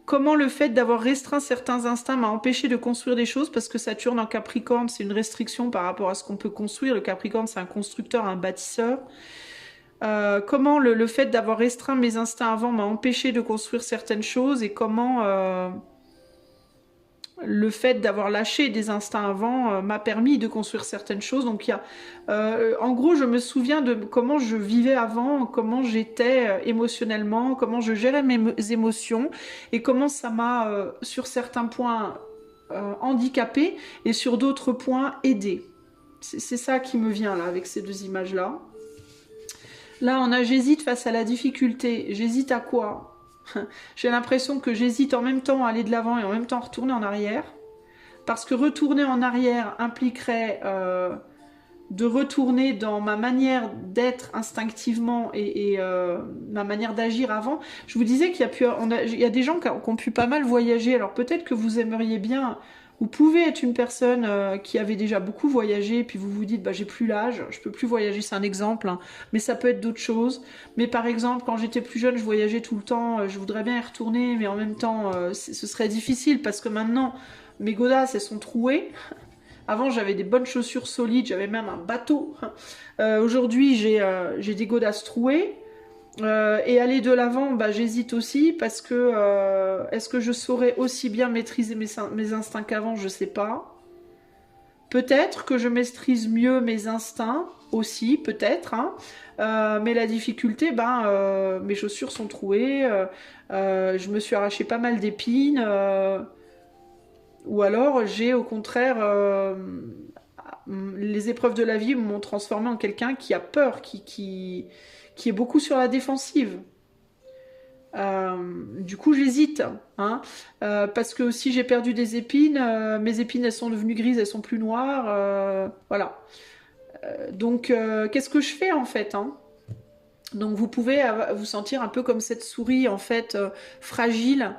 Speaker 1: comment le fait d'avoir restreint certains instincts m'a empêché de construire des choses, parce que Saturne en Capricorne, c'est une restriction par rapport à ce qu'on peut construire. Le Capricorne, c'est un constructeur, un bâtisseur. Comment le fait d'avoir restreint mes instincts avant m'a empêché de construire certaines choses, et comment le fait d'avoir lâché des instincts avant m'a permis de construire certaines choses. Donc il y a, en gros, je me souviens de comment je vivais avant, comment j'étais émotionnellement, comment je gérais mes émotions, et comment ça m'a, sur certains points, handicapé, et sur d'autres points, aidé. C'est ça qui me vient là, avec ces deux images-là. Là, on a j'hésite face à la difficulté. J'hésite à quoi? J'ai l'impression que j'hésite en même temps à aller de l'avant et en même temps à retourner en arrière. Parce que retourner en arrière impliquerait de retourner dans ma manière d'être instinctivement et ma manière d'agir avant. Je vous disais qu'il y a des gens qui ont pu pas mal voyager. Alors peut-être que vous aimeriez bien... Vous pouvez être une personne qui avait déjà beaucoup voyagé, puis vous vous dites, bah, j'ai plus l'âge, je peux plus voyager, c'est un exemple, hein, mais ça peut être d'autres choses. Mais par exemple, quand j'étais plus jeune, je voyageais tout le temps, je voudrais bien y retourner, mais en même temps, ce serait difficile, parce que maintenant, mes godasses, elles sont trouées. Avant, j'avais des bonnes chaussures solides, j'avais même un bateau. Aujourd'hui, j'ai des godasses trouées. Et aller de l'avant, bah, j'hésite aussi, parce que est-ce que je saurais aussi bien maîtriser mes instincts qu'avant? Je sais pas. Peut-être que je maîtrise mieux mes instincts aussi, peut-être. Hein. Mais la difficulté, mes chaussures sont trouées. Je me suis arraché pas mal d'épines. Ou alors j'ai au contraire... les épreuves de la vie m'ont transformé en quelqu'un qui a peur, qui est beaucoup sur la défensive. Du coup, j'hésite, hein, parce que si j'ai perdu des épines, mes épines, elles sont devenues grises, elles sont plus noires, voilà. Donc, qu'est-ce que je fais en fait, hein? Donc, vous pouvez vous sentir un peu comme cette souris, en fait, fragile,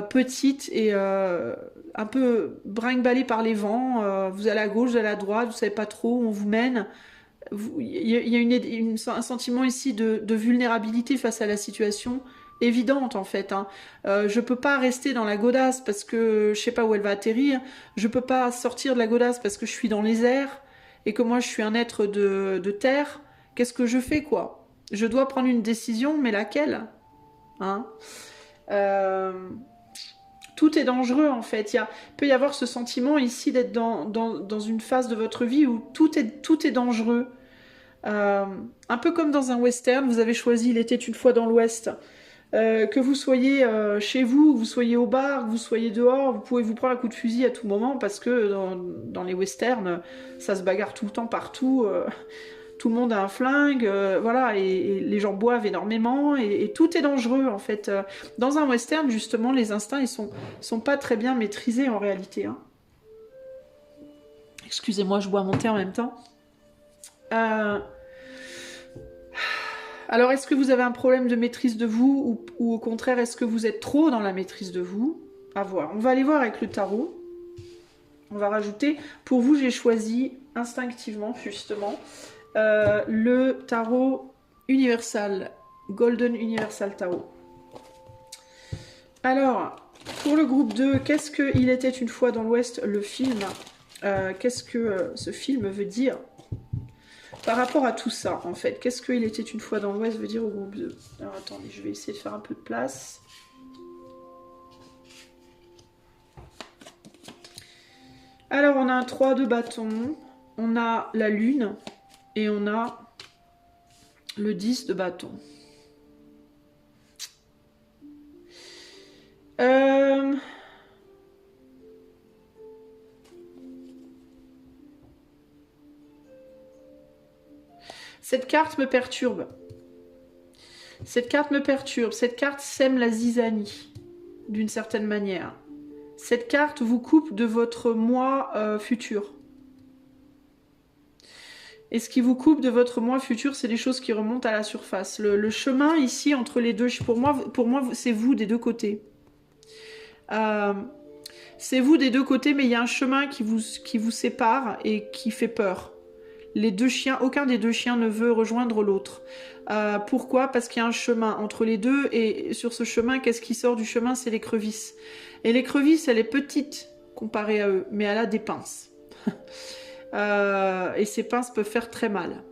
Speaker 1: petite et un peu brinque-ballée par les vents. Vous allez à gauche, vous allez à droite, vous savez pas trop où on vous mène. Il y a un sentiment ici de vulnérabilité face à la situation évidente en fait. Hein. Je peux pas rester dans la godasse parce que je sais pas où elle va atterrir. Je peux pas sortir de la godasse parce que je suis dans les airs et que moi je suis un être de terre. Qu'est-ce que je fais quoi? Je dois prendre une décision, mais laquelle? Hein? Tout est dangereux en fait. Il peut y avoir ce sentiment ici d'être dans une phase de votre vie où tout est dangereux. Un peu comme dans un western, vous avez choisi Il était une fois dans l'Ouest. Que vous soyez chez vous, que vous soyez au bar, que vous soyez dehors, vous pouvez vous prendre un coup de fusil à tout moment, parce que dans les westerns, ça se bagarre tout le temps partout. Tout le monde a un flingue, voilà, et les gens boivent énormément, et tout est dangereux en fait. Dans un western, justement, les instincts, ils sont pas très bien maîtrisés en réalité. Hein. Excusez-moi, je bois mon thé en même temps. Alors, est-ce que vous avez un problème de maîtrise de vous, ou au contraire, est-ce que vous êtes trop dans la maîtrise de vous? À voir. On va aller voir avec le tarot. On va rajouter. Pour vous, j'ai choisi instinctivement, justement, le tarot universal, Golden Universal Tarot. Alors, pour le groupe 2, qu'est-ce que Il était une fois dans l'Ouest, le film? Qu'est-ce que ce film veut dire par rapport à tout ça, en fait? Qu'est-ce que Il était une fois dans l'Ouest veut dire au groupe 2? Alors, attendez, je vais essayer de faire un peu de place. Alors, on a un 3 de bâton, on a la lune, et on a le 10 de bâton. Cette carte me perturbe. Cette carte me perturbe. Cette carte sème la zizanie. d'une certaine manière. Cette carte vous coupe de votre moi futur. Et ce qui vous coupe de votre moi futur, c'est des choses qui remontent à la surface. Le chemin ici entre les deux, pour moi c'est vous des deux côtés. C'est vous des deux côtés, mais il y a un chemin qui vous sépare et qui fait peur. Les deux chiens, aucun des deux chiens ne veut rejoindre l'autre. Pourquoi? Parce qu'il y a un chemin entre les deux, et sur ce chemin, qu'est-ce qui sort du chemin? C'est l'écrevisse. Et l'écrevisse, elle est petite comparée à eux, mais elle a des pinces. Et ces pinces peuvent faire très mal.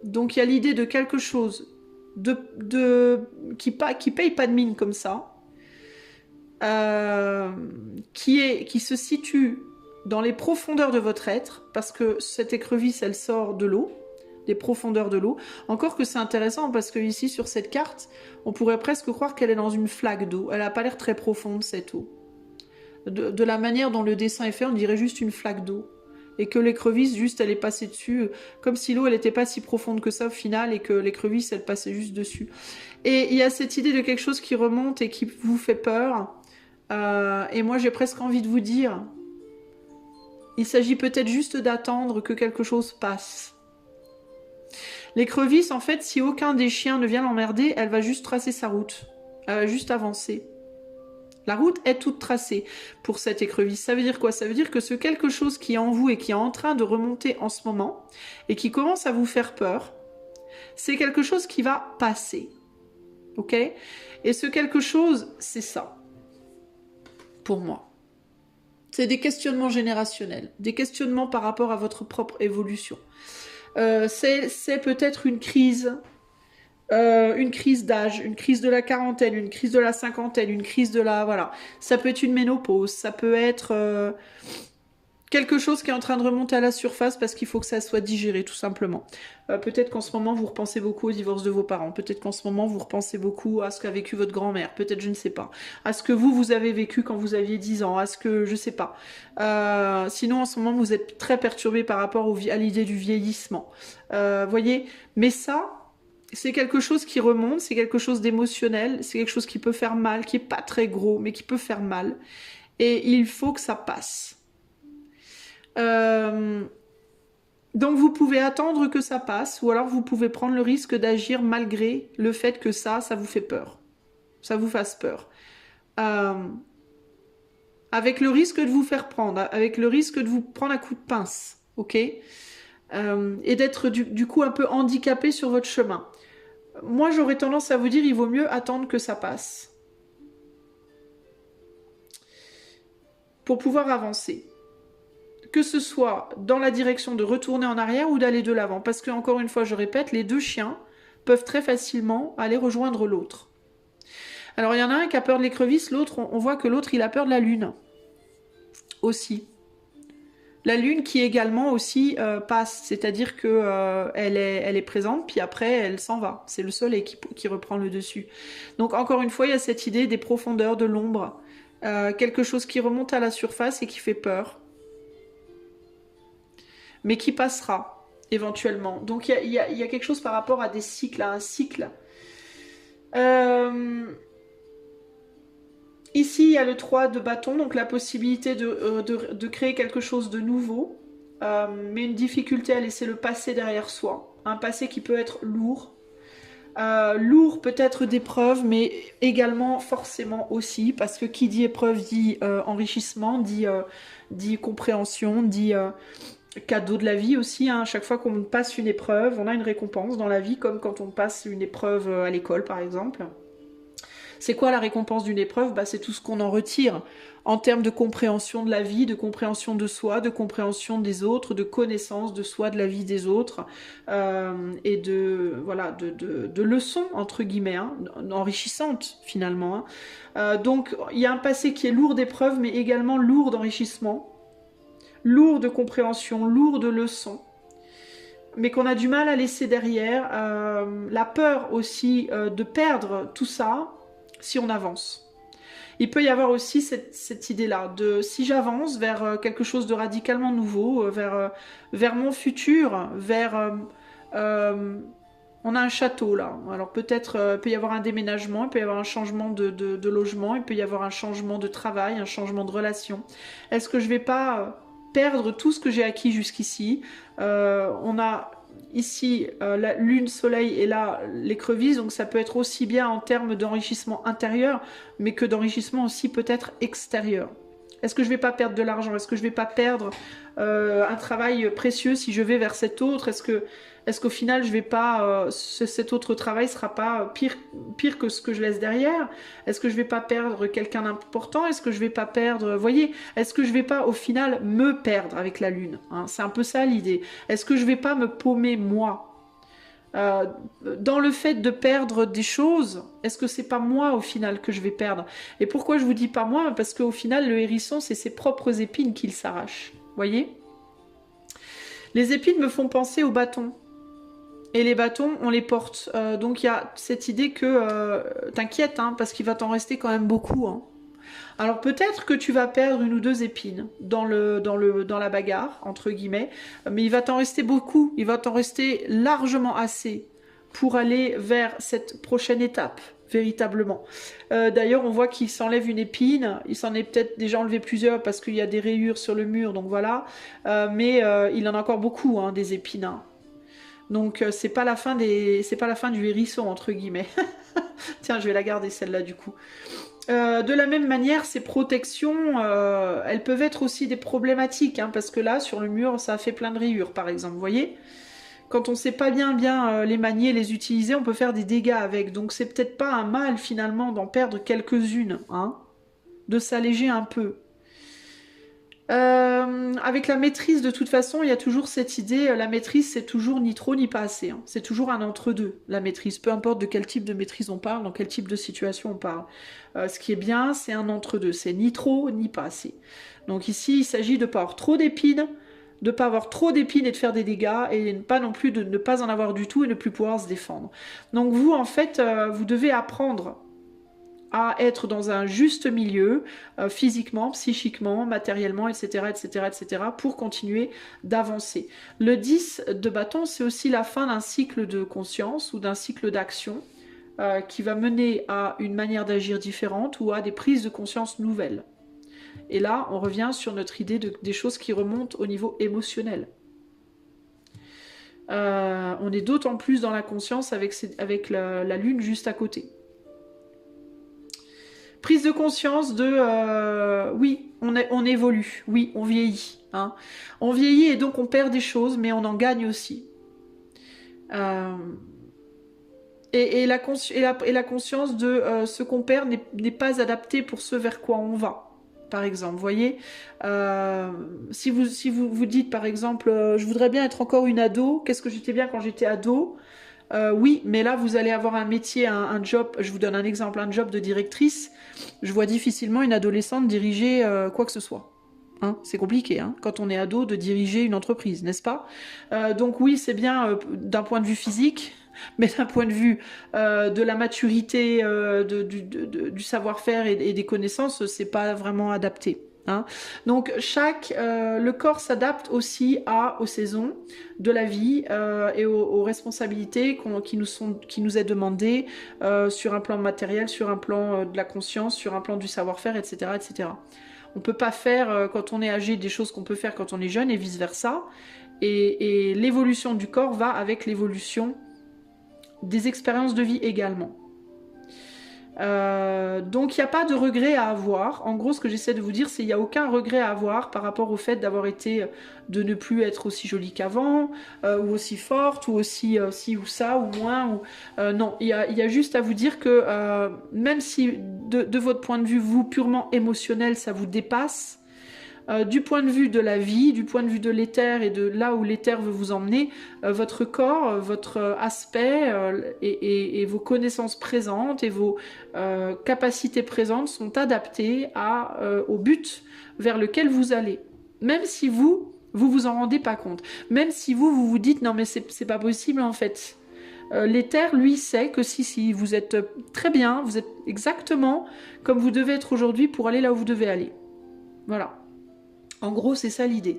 Speaker 1: Donc il y a l'idée de quelque chose qui paye pas de mine comme ça, qui se situe dans les profondeurs de votre être, parce que cette écrevisse, elle sort de l'eau, des profondeurs de l'eau. Encore que c'est intéressant, parce que ici, sur cette carte, on pourrait presque croire qu'elle est dans une flaque d'eau. Elle n'a pas l'air très profonde, cette eau. De la manière dont le dessin est fait, on dirait juste une flaque d'eau. Et que l'écrevisse, juste, elle est passée dessus, comme si l'eau, elle n'était pas si profonde que ça au final, et que l'écrevisse, elle passait juste dessus. Et il y a cette idée de quelque chose qui remonte et qui vous fait peur. Et moi, j'ai presque envie de vous dire... Il s'agit peut-être juste d'attendre que quelque chose passe. L'écrevisse, en fait, si aucun des chiens ne vient l'emmerder, elle va juste tracer sa route. Elle va juste avancer. La route est toute tracée pour cette écrevisse. Ça veut dire quoi? Ça veut dire que ce quelque chose qui est en vous et qui est en train de remonter en ce moment et qui commence à vous faire peur, c'est quelque chose qui va passer. Ok? Et ce quelque chose, c'est ça. Pour moi. C'est des questionnements générationnels, des questionnements par rapport à votre propre évolution. C'est peut-être une crise d'âge, une crise de la quarantaine, une crise de la cinquantaine, une crise de la... Voilà. Ça peut être une ménopause, ça peut être quelque chose qui est en train de remonter à la surface parce qu'il faut que ça soit digéré, tout simplement. Peut-être qu'en ce moment, vous repensez beaucoup au divorce de vos parents. Peut-être qu'en ce moment, vous repensez beaucoup à ce qu'a vécu votre grand-mère. Peut-être, je ne sais pas. À ce que vous avez vécu quand vous aviez 10 ans. À ce que, je ne sais pas. Sinon, en ce moment, vous êtes très perturbé par rapport à l'idée du vieillissement. Voyez? Mais ça... C'est quelque chose qui remonte, c'est quelque chose d'émotionnel, c'est quelque chose qui peut faire mal, qui est pas très gros, mais qui peut faire mal. Et il faut que ça passe. Donc vous pouvez attendre que ça passe, ou alors vous pouvez prendre le risque d'agir malgré le fait que ça vous fait peur. Ça vous fasse peur. Avec le risque de vous faire prendre, avec le risque de vous prendre un coup de pince, ok? Et d'être du coup un peu handicapé sur votre chemin. Moi, j'aurais tendance à vous dire, il vaut mieux attendre que ça passe. Pour pouvoir avancer. Que ce soit dans la direction de retourner en arrière ou d'aller de l'avant. Parce que, encore une fois, je répète, les deux chiens peuvent très facilement aller rejoindre l'autre. Alors, il y en a un qui a peur de l'écrevisse, l'autre, on voit que l'autre, il a peur de la lune. Aussi. La lune qui également aussi passe, c'est-à-dire que elle est présente, puis après elle s'en va. C'est le soleil qui reprend le dessus. Donc encore une fois, il y a cette idée des profondeurs, de l'ombre, quelque chose qui remonte à la surface et qui fait peur, mais qui passera éventuellement. Donc il y a quelque chose par rapport à des cycles, à un cycle. Ici, il y a le 3 de bâton, donc la possibilité de créer quelque chose de nouveau, mais une difficulté à laisser le passé derrière soi. Un passé qui peut être lourd. Lourd peut-être d'épreuves, mais également forcément aussi, parce que qui dit épreuve dit enrichissement, dit compréhension, dit cadeau de la vie aussi. Hein. Chaque fois qu'on passe une épreuve, on a une récompense dans la vie, comme quand on passe une épreuve à l'école par exemple. C'est quoi la récompense d'une épreuve? C'est tout ce qu'on en retire en termes de compréhension de la vie, de compréhension de soi, de compréhension des autres, de connaissance de soi, de la vie des autres, et de leçons, entre guillemets, hein, enrichissantes finalement. Hein. Donc il y a un passé qui est lourd d'épreuves, mais également lourd d'enrichissement, lourd de compréhension, lourd de leçons, mais qu'on a du mal à laisser derrière. La peur aussi de perdre tout ça, si on avance. Il peut y avoir aussi cette idée-là, de si j'avance vers quelque chose de radicalement nouveau, vers mon futur, vers On a un château là. Alors peut-être il peut y avoir un déménagement, il peut y avoir un changement de logement, il peut y avoir un changement de travail, un changement de relation. Est-ce que je vais pas perdre tout ce que j'ai acquis jusqu'ici? On a ici la lune, soleil et là l'écrevisse, donc ça peut être aussi bien en termes d'enrichissement intérieur, mais que d'enrichissement aussi peut-être extérieur. Est-ce que je vais pas perdre de l'argent? Est-ce que je vais pas perdre un travail précieux si je vais vers cet autre? Est-ce qu'au final je vais pas cet autre travail sera pas pire que ce que je laisse derrière? Est-ce que je vais pas perdre quelqu'un d'important? Est-ce que je vais pas perdre, voyez, est-ce que je vais pas au final me perdre avec la lune, hein? C'est un peu ça l'idée. Est-ce que je vais pas me paumer moi? Dans le fait de perdre des choses, est-ce que c'est pas moi au final que je vais perdre? Et pourquoi je vous dis pas moi? Parce qu'au final, le hérisson, c'est ses propres épines qu'il s'arrache. Voyez? Les épines me font penser aux bâtons. Et les bâtons, on les porte. Donc il y a cette idée que t'inquiète, hein, parce qu'il va t'en rester quand même beaucoup, hein. Alors peut-être que tu vas perdre une ou deux épines dans la bagarre, entre guillemets, mais il va t'en rester beaucoup, il va t'en rester largement assez pour aller vers cette prochaine étape, véritablement. D'ailleurs, on voit qu'il s'enlève une épine, il s'en est peut-être déjà enlevé plusieurs parce qu'il y a des rayures sur le mur, donc voilà, mais il en a encore beaucoup, hein, des épines, hein. Donc c'est pas la fin du hérisson, entre guillemets. Tiens, je vais la garder celle-là du coup. De la même manière, ces protections, elles peuvent être aussi des problématiques, hein, parce que là, sur le mur, ça a fait plein de rayures, par exemple, vous voyez? Quand on sait pas bien les manier, les utiliser, on peut faire des dégâts avec, donc c'est peut-être pas un mal, finalement, d'en perdre quelques-unes, hein, de s'alléger un peu. Avec la maîtrise, de toute façon, il y a toujours cette idée, la maîtrise, c'est toujours ni trop ni pas assez, hein. C'est toujours un entre-deux, la maîtrise. Peu importe de quel type de maîtrise on parle, dans quel type de situation on parle. Ce qui est bien, c'est un entre-deux. C'est ni trop ni pas assez. Donc ici, il s'agit de ne pas avoir trop d'épines, de ne pas avoir trop d'épines et de faire des dégâts, et pas non plus de ne pas en avoir du tout et ne plus pouvoir se défendre. Donc vous, en fait, vous devez apprendre à être dans un juste milieu, physiquement, psychiquement, matériellement, etc., etc., etc., pour continuer d'avancer. Le 10 de bâton, c'est aussi la fin d'un cycle de conscience ou d'un cycle d'action qui va mener à une manière d'agir différente ou à des prises de conscience nouvelles. Et là, on revient sur notre idée des choses qui remontent au niveau émotionnel. On est d'autant plus dans la conscience avec la lune juste à côté. Prise de conscience de oui, on évolue, oui, on vieillit, hein. On vieillit et donc on perd des choses, mais on en gagne aussi. Et la conscience de ce qu'on perd n'est pas adapté pour ce vers quoi on va. Par exemple, vous voyez, si vous vous dites par exemple, je voudrais bien être encore une ado, qu'est-ce que j'étais bien quand j'étais ado? Oui, mais là vous allez avoir un métier, un job, je vous donne un exemple, un job de directrice. Je vois difficilement une adolescente diriger quoi que ce soit. Hein, c'est compliqué, hein, quand on est ado, de diriger une entreprise, n'est-ce pas? Donc oui, c'est bien d'un point de vue physique, mais d'un point de vue de la maturité, du savoir-faire et des connaissances, c'est pas vraiment adapté. Hein. Donc le corps s'adapte aussi aux saisons de la vie et aux responsabilités qui nous est demandées sur un plan matériel, sur un plan de la conscience, sur un plan du savoir-faire, etc., etc. On peut pas faire quand on est âgé des choses qu'on peut faire quand on est jeune et vice versa. Et l'évolution du corps va avec l'évolution des expériences de vie également. Donc il n'y a pas de regret à avoir. En gros, ce que j'essaie de vous dire, c'est qu'il n'y a aucun regret à avoir par rapport au fait de ne plus être aussi jolie qu'avant, ou aussi forte, ou aussi ci ou ça, ou moins. Non, il y a juste à vous dire que même si de votre point de vue, vous, purement émotionnel, ça vous dépasse, du point de vue de la vie, du point de vue de l'éther et de là où l'éther veut vous emmener, votre corps, votre aspect et vos connaissances présentes et vos capacités présentes sont adaptées au but vers lequel vous allez. Même si vous en rendez pas compte. Même si vous vous dites non mais c'est pas possible en fait. L'éther, lui, sait que si vous êtes très bien, vous êtes exactement comme vous devez être aujourd'hui pour aller là où vous devez aller. Voilà. En gros, c'est ça l'idée.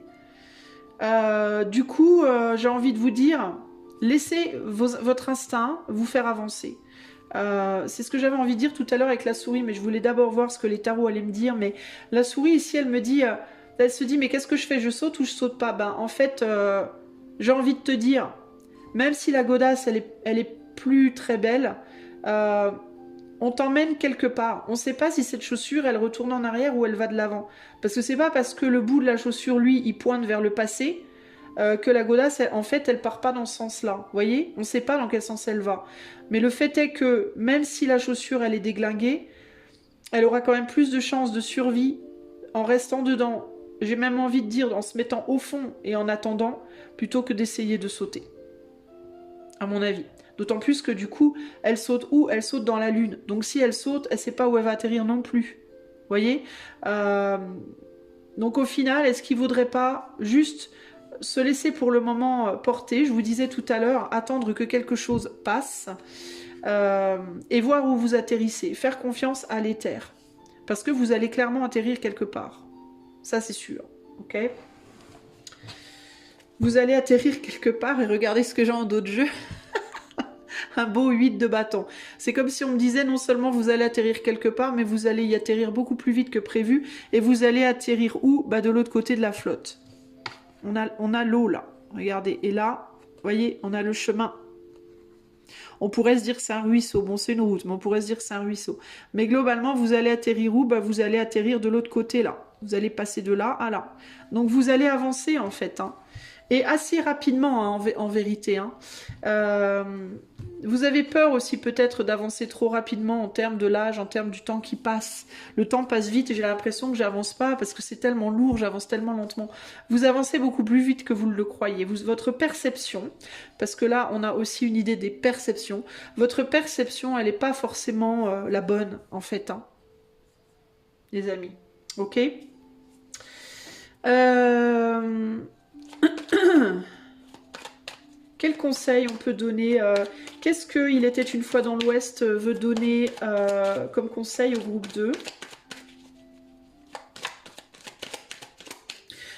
Speaker 1: Du coup, j'ai envie de vous dire, Laissez votre instinct vous faire avancer. C'est ce que j'avais envie de dire tout à l'heure avec la souris, mais je voulais d'abord voir ce que les tarots allaient me dire. Mais la souris ici, elle me dit, elle se dit, mais qu'est-ce que je fais? Je saute ou je saute pas? Ben en fait, j'ai envie de te dire, même si la godasse, elle est plus très belle, on t'emmène quelque part. On ne sait pas si cette chaussure, elle retourne en arrière ou elle va de l'avant. Parce que c'est pas parce que le bout de la chaussure, lui, il pointe vers le passé, que la godasse, en fait, elle part pas dans ce sens-là. Vous voyez? On ne sait pas dans quel sens elle va. Mais le fait est que, même si la chaussure, elle est déglinguée, elle aura quand même plus de chances de survie en restant dedans. J'ai même envie de dire en se mettant au fond et en attendant, plutôt que d'essayer de sauter. À mon avis. D'autant plus que du coup, elle saute où? Elle saute dans la lune. Donc si elle saute, elle ne sait pas où elle va atterrir non plus. Vous voyez? Donc au final, est-ce qu'il ne vaudrait pas juste se laisser pour le moment porter? Je vous disais tout à l'heure, attendre que quelque chose passe et voir où vous atterrissez. Faire confiance à l'éther. Parce que vous allez clairement atterrir quelque part. Ça, c'est sûr. Ok? Vous allez atterrir quelque part et regardez ce que j'ai en dos de jeu. Un beau 8 de bâton. C'est comme si on me disait non seulement vous allez atterrir quelque part, mais vous allez y atterrir beaucoup plus vite que prévu. Et vous allez atterrir où? Bah, de l'autre côté de la flotte. On a l'eau là. Regardez. Et là, vous voyez, on a le chemin. On pourrait se dire que c'est un ruisseau. Bon, c'est une route, mais on pourrait se dire que c'est un ruisseau. Mais globalement, vous allez atterrir où? Bah, vous allez atterrir de l'autre côté là. Vous allez passer de là à là. Donc vous allez avancer en fait. Hein. Et assez rapidement, hein, en vérité. Hein. Vous avez peur aussi peut-être d'avancer trop rapidement en termes de l'âge, en termes du temps qui passe. Le temps passe vite et j'ai l'impression que j'avance pas parce que c'est tellement lourd, j'avance tellement lentement. Vous avancez beaucoup plus vite que vous le croyez. Votre perception, parce que là on a aussi une idée des perceptions, votre perception elle n'est pas forcément la bonne en fait, hein, les amis. Ok. Quel conseil on peut donner? Qu'est-ce que Il était une fois dans l'Ouest veut donner comme conseil au groupe 2?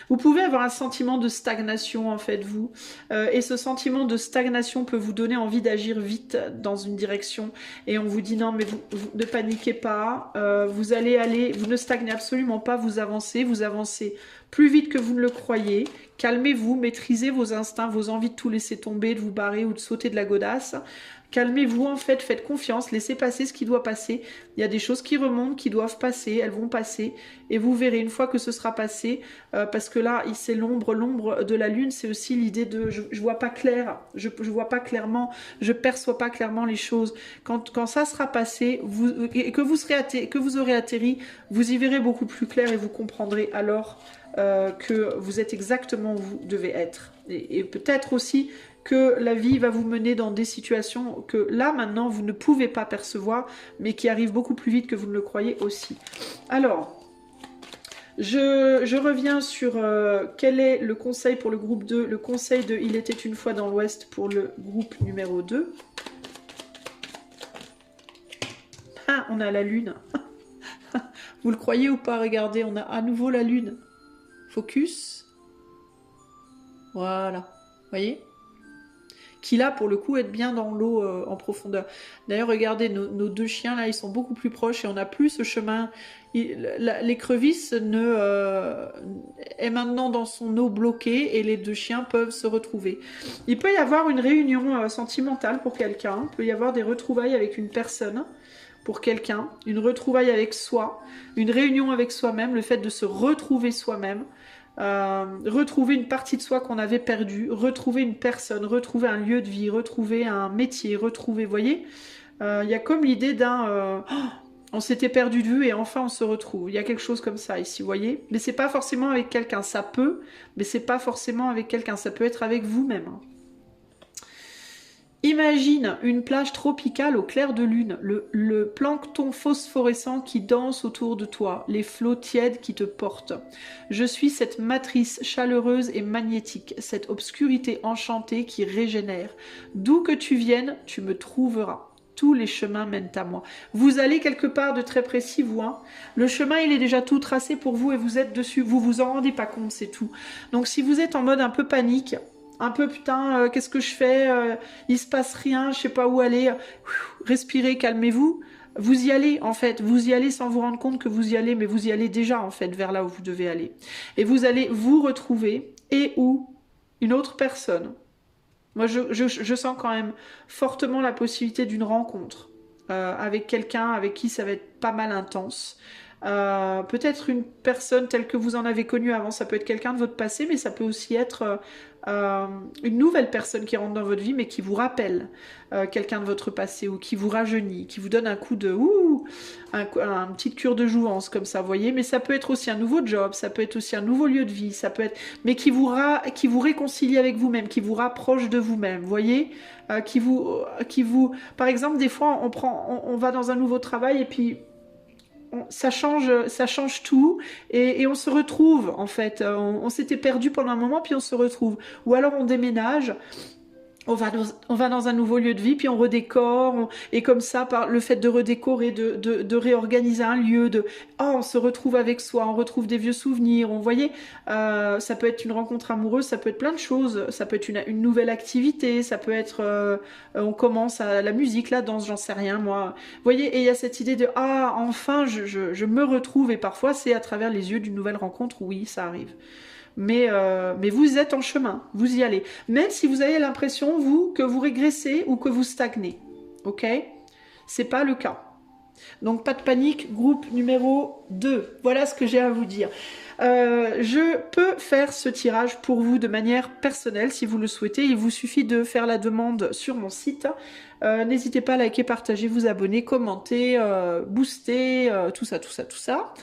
Speaker 1: Vous pouvez avoir un sentiment de stagnation en fait, vous. Et ce sentiment de stagnation peut vous donner envie d'agir vite dans une direction. Et on vous dit non mais vous ne paniquez pas, vous ne stagnez absolument pas, vous avancez plus vite que vous ne le croyez. Calmez-vous, maîtrisez vos instincts, vos envies de tout laisser tomber, de vous barrer ou de sauter de la godasse. Calmez-vous en fait, faites confiance, laissez passer ce qui doit passer. Il y a des choses qui remontent, qui doivent passer, elles vont passer. Et vous verrez une fois que ce sera passé, parce que là, c'est l'ombre de la lune, c'est aussi l'idée de je vois pas clair, je vois pas clairement, je perçois pas clairement les choses. Quand ça sera passé, que vous aurez atterri, vous y verrez beaucoup plus clair et vous comprendrez alors que vous êtes exactement où vous devez être. Et peut-être aussi que la vie va vous mener dans des situations que là, maintenant, vous ne pouvez pas percevoir, mais qui arrivent beaucoup plus vite que vous ne le croyez aussi. Alors, je reviens sur quel est le conseil pour le groupe 2, le conseil de Il était une fois dans l'Ouest pour le groupe numéro 2. Ah, on a la lune. Vous le croyez ou pas? Regardez, on a à nouveau la lune. Focus. Voilà. Vous voyez? Qui là, pour le coup, est bien dans l'eau en profondeur. D'ailleurs, regardez, nos deux chiens, là, ils sont beaucoup plus proches et on n'a plus ce chemin. L'écrevisse est maintenant dans son eau bloquée et les deux chiens peuvent se retrouver. Il peut y avoir une réunion sentimentale pour quelqu'un. Il peut y avoir des retrouvailles avec une personne pour quelqu'un. Une retrouvaille avec soi. Une réunion avec soi-même. Le fait de se retrouver soi-même. Retrouver une partie de soi qu'on avait perdue, retrouver une personne, retrouver un lieu de vie, retrouver un métier, retrouver, vous voyez, il y a comme l'idée d'un on s'était perdu de vue et enfin on se retrouve. Il y a quelque chose comme ça ici, vous voyez, mais c'est pas forcément avec quelqu'un, ça peut, mais c'est pas forcément avec quelqu'un, ça peut être avec vous-même. Imagine une plage tropicale au clair de lune, le plancton phosphorescent qui danse autour de toi, les flots tièdes qui te portent. Je suis cette matrice chaleureuse et magnétique, cette obscurité enchantée qui régénère. D'où que tu viennes, tu me trouveras. Tous les chemins mènent à moi. Vous allez quelque part de très précis, vous. Hein. Le chemin, il est déjà tout tracé pour vous et vous êtes dessus. Vous vous en rendez pas compte, c'est tout. Donc si vous êtes en mode un peu panique, un peu putain, qu'est-ce que je fais, il se passe rien, je sais pas où aller. Respirez, calmez-vous. Vous y allez en fait, vous y allez sans vous rendre compte que vous y allez, mais vous y allez déjà en fait vers là où vous devez aller. Et vous allez vous retrouver et ou une autre personne. Moi je sens quand même fortement la possibilité d'une rencontre avec quelqu'un avec qui ça va être pas mal intense. Peut-être une personne telle que vous en avez connue avant, ça peut être quelqu'un de votre passé, mais ça peut aussi être une nouvelle personne qui rentre dans votre vie, mais qui vous rappelle quelqu'un de votre passé, ou qui vous rajeunit, qui vous donne un coup de un petite cure de jouvence comme ça, vous voyez. Mais ça peut être aussi un nouveau job, ça peut être aussi un nouveau lieu de vie, ça peut être, mais qui vous réconcilie avec vous-même, qui vous rapproche de vous-même, vous voyez, par exemple, des fois on va dans un nouveau travail et puis ça change tout et on se retrouve en fait. On s'était perdu pendant un moment puis on se retrouve. Ou alors on déménage. On va dans un nouveau lieu de vie, puis on redécore, et comme ça, par le fait de redécorer, de réorganiser un lieu, on se retrouve avec soi, on retrouve des vieux souvenirs, vous voyez, ça peut être une rencontre amoureuse, ça peut être plein de choses, ça peut être une nouvelle activité, ça peut être, on commence à la musique, la danse, j'en sais rien, moi. Vous voyez, et il y a cette idée de, enfin, je me retrouve, et parfois c'est à travers les yeux d'une nouvelle rencontre, oui, ça arrive. Mais vous êtes en chemin, vous y allez. Même si vous avez l'impression, vous, que vous régressez ou que vous stagnez. Ok? C'est pas le cas. Donc pas de panique, groupe numéro 2. Voilà ce que j'ai à vous dire. Je peux faire ce tirage pour vous de manière personnelle si vous le souhaitez. Il vous suffit de faire la demande sur mon site. N'hésitez pas à liker, partager, vous abonner, commenter, booster, tout ça.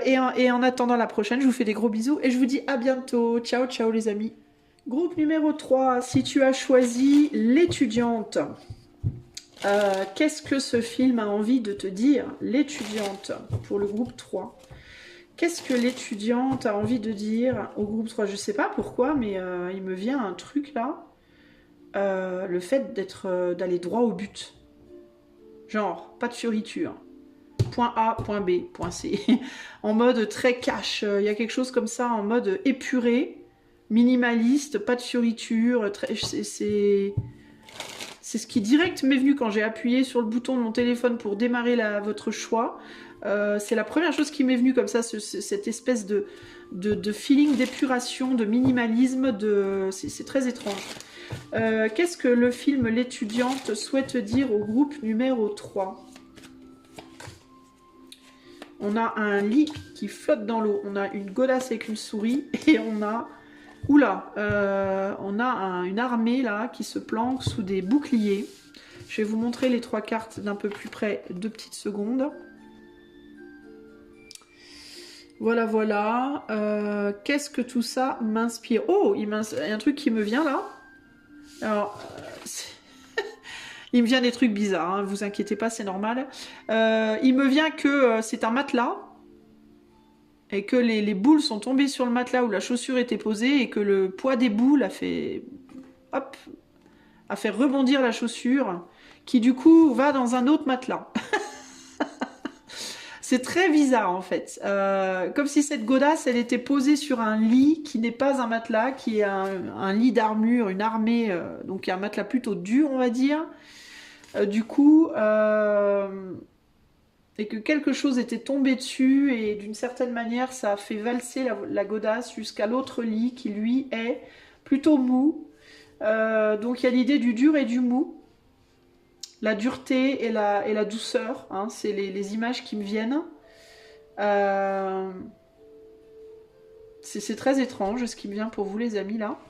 Speaker 1: Et en attendant la prochaine, je vous fais des gros bisous et je vous dis à bientôt. Ciao, ciao les amis. Groupe numéro 3, si tu as choisi l'étudiante, qu'est-ce que ce film a envie de te dire? L'étudiante, pour le groupe 3. Qu'est-ce que l'étudiante a envie de dire au groupe 3? Je sais pas pourquoi, mais il me vient un truc là. Le fait d'aller droit au but. Genre, pas de fioriture. Point A, point B, point C. En mode très cash. Il y a quelque chose comme ça, en mode épuré, minimaliste, pas de fioriture. C'est ce qui direct m'est venu quand j'ai appuyé sur le bouton de mon téléphone pour démarrer votre choix. C'est la première chose qui m'est venue comme ça, cette espèce de feeling d'épuration, de minimalisme. C'est très étrange. Qu'est-ce que le film L'étudiante souhaite dire au groupe numéro 3? On a un lit qui flotte dans l'eau, on a une godasse avec une souris, et on a... Oula, on a une armée là qui se planque sous des boucliers. Je vais vous montrer les 3 cartes d'un peu plus près, 2 petites secondes. Voilà, voilà. Qu'est-ce que tout ça m'inspire? Oh, il y a un truc qui me vient là. Alors... il me vient des trucs bizarres, hein, vous inquiétez pas, c'est normal. Il me vient que c'est un matelas et que les boules sont tombées sur le matelas où la chaussure était posée et que le poids des boules a fait rebondir la chaussure qui du coup va dans un autre matelas. C'est très bizarre en fait. Comme si cette godasse, elle était posée sur un lit qui n'est pas un matelas, qui est un lit d'armure, une armée, donc un matelas plutôt dur on va dire. Du coup, et que quelque chose était tombé dessus et d'une certaine manière ça a fait valser la godasse jusqu'à l'autre lit qui lui est plutôt mou. Donc il y a l'idée du dur et du mou, la dureté et la douceur, hein, c'est les images qui me viennent. C'est très étrange ce qui me vient pour vous les amis là.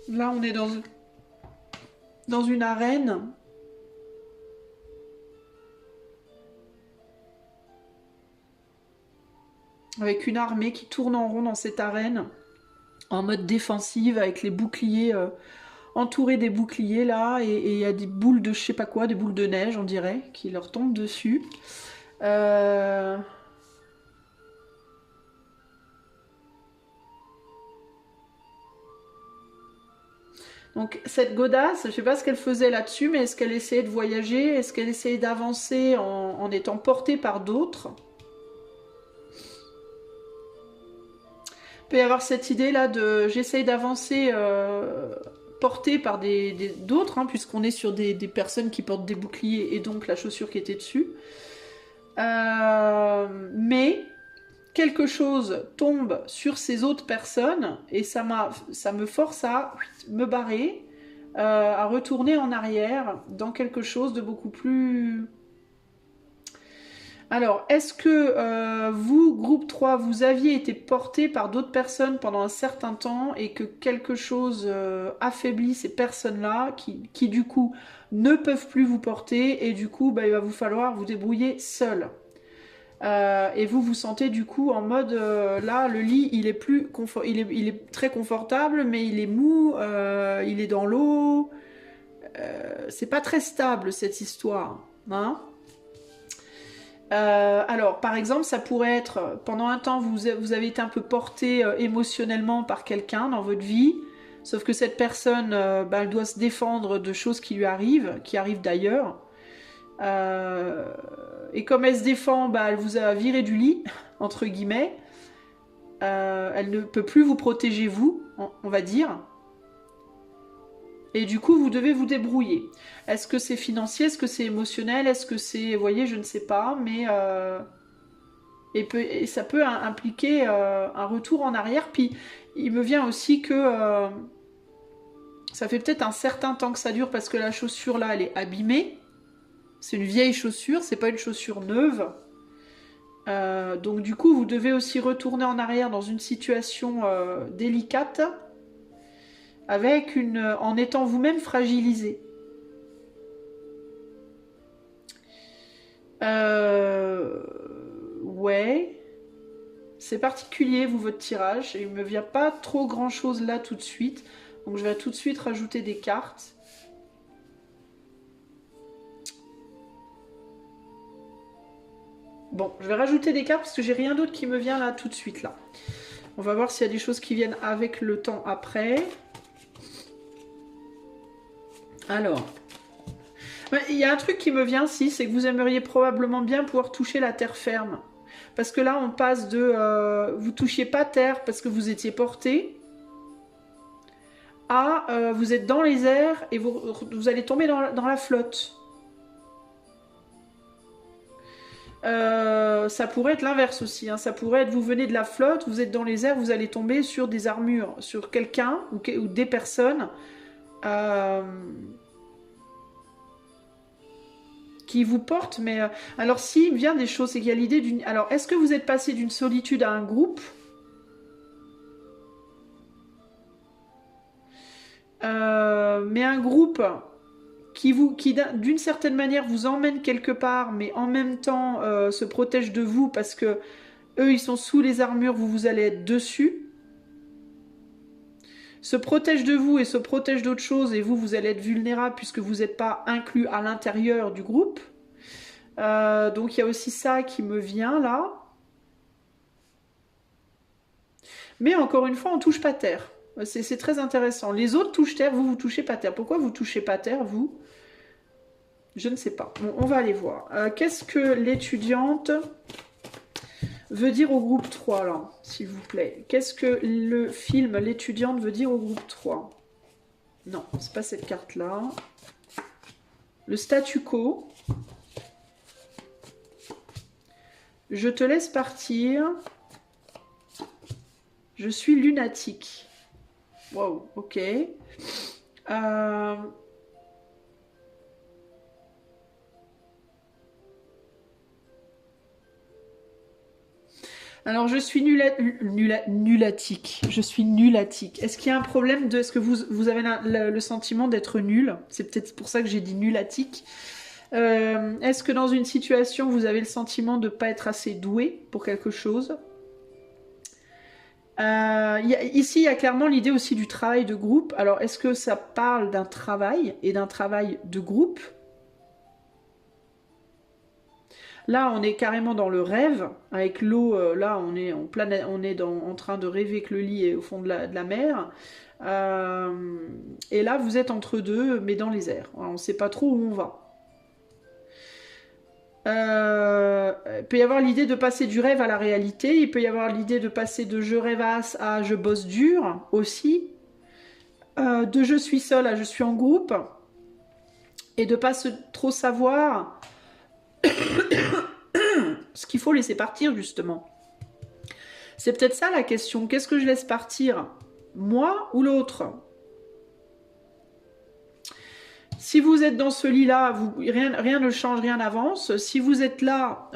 Speaker 1: Là, on est dans une arène. Avec une armée qui tourne en rond dans cette arène. En mode défensive, avec les boucliers, entourés des boucliers là. Et il y a des boules de je sais pas quoi, des boules de neige, on dirait, qui leur tombent dessus. Donc cette godasse, je ne sais pas ce qu'elle faisait là-dessus, mais est-ce qu'elle essayait de voyager? Est-ce qu'elle essayait d'avancer en étant portée par d'autres? peut y avoir cette idée là de j'essaye d'avancer portée par d'autres, hein, puisqu'on est sur des personnes qui portent des boucliers et donc la chaussure qui était dessus. Mais quelque chose tombe sur ces autres personnes et ça me force à me barrer, à retourner en arrière dans quelque chose de beaucoup plus... Alors, est-ce que vous, groupe 3, vous aviez été porté par d'autres personnes pendant un certain temps et que quelque chose affaiblit ces personnes-là qui du coup ne peuvent plus vous porter et du coup bah, il va vous falloir vous débrouiller seul. Et vous vous sentez du coup en mode là le lit il est il est très confortable mais il est mou, il est dans l'eau, c'est pas très stable cette histoire, hein. Alors, par exemple, ça pourrait être, pendant un temps, vous avez été un peu porté émotionnellement par quelqu'un dans votre vie, sauf que cette personne, bah, elle doit se défendre de choses qui lui arrivent, qui arrivent d'ailleurs. Et comme elle se défend, bah, elle vous a viré du lit, entre guillemets. Elle ne peut plus vous protéger, vous, on va dire. Et du coup, vous devez vous débrouiller. Est-ce que c'est financier? Est-ce que c'est émotionnel? Est-ce que c'est... Vous voyez, je ne sais pas, mais... Et ça peut impliquer un retour en arrière. Puis, il me vient aussi que... ça fait peut-être un certain temps que ça dure parce que la chaussure, là, elle est abîmée. C'est une vieille chaussure, c'est pas une chaussure neuve. Donc, du coup, vous devez aussi retourner en arrière dans une situation délicate avec en étant vous-même fragilisé. Ouais. C'est particulier, vous, votre tirage. Il me vient pas trop grand-chose là tout de suite. Donc je vais tout de suite rajouter des cartes. Bon, je vais rajouter des cartes parce que j'ai rien d'autre qui me vient là tout de suite là. On va voir s'il y a des choses qui viennent avec le temps après. Alors, il y a un truc qui me vient, si, c'est que vous aimeriez probablement bien pouvoir toucher la terre ferme. Parce que là, on passe de vous touchiez pas terre parce que vous étiez porté à vous êtes dans les airs et vous allez tomber dans la flotte. Ça pourrait être l'inverse aussi, hein. Ça pourrait être vous venez de la flotte, vous êtes dans les airs, vous allez tomber sur des armures, sur quelqu'un ou des personnes qui vous portent. Mais alors s'il vient des choses, c'est qu'il y a l'idée d'une... Alors est-ce que vous êtes passé d'une solitude à un groupe? Mais un groupe qui d'une certaine manière vous emmène quelque part, mais en même temps se protège de vous parce que eux ils sont sous les armures, vous allez être dessus. Se protège de vous et se protège d'autres choses et vous allez être vulnérable puisque vous n'êtes pas inclus à l'intérieur du groupe. Donc il y a aussi ça qui me vient là. Mais encore une fois, on touche pas terre. C'est très intéressant. Les autres touchent terre, vous touchez pas terre. Pourquoi vous touchez pas terre, vous? Je ne sais pas. Bon, on va aller voir. Qu'est-ce que l'étudiante veut dire au groupe 3, là, s'il vous plaît? Qu'est-ce que le film L'étudiante veut dire au groupe 3? Non, c'est pas cette carte-là. Le statu quo. Je te laisse partir. Je suis lunatique. Wow, ok. Alors, je suis nulatique. Je suis nulatique. Est-ce qu'il y a un problème de... Est-ce que vous avez le sentiment d'être nul? C'est peut-être pour ça que j'ai dit nulatique. Est-ce que dans une situation, vous avez le sentiment de ne pas être assez doué pour quelque chose? Ici, il y a clairement l'idée aussi du travail de groupe. Alors, est-ce que ça parle d'un travail et d'un travail de groupe? Là, on est carrément dans le rêve, avec l'eau, là, on est en train de rêver que le lit est au fond de la mer. Et là, vous êtes entre deux, mais dans les airs. Alors, on ne sait pas trop où on va. Il peut y avoir l'idée de passer du rêve à la réalité. Il peut y avoir l'idée de passer de je rêvasse à je bosse dur aussi. De je suis seule à je suis en groupe. Et de pas trop savoir ce qu'il faut laisser partir justement. C'est peut-être ça la question. Qu'est-ce que je laisse partir? Moi ou l'autre? Si vous êtes dans ce lit-là, rien ne change, rien n'avance. Si vous êtes là,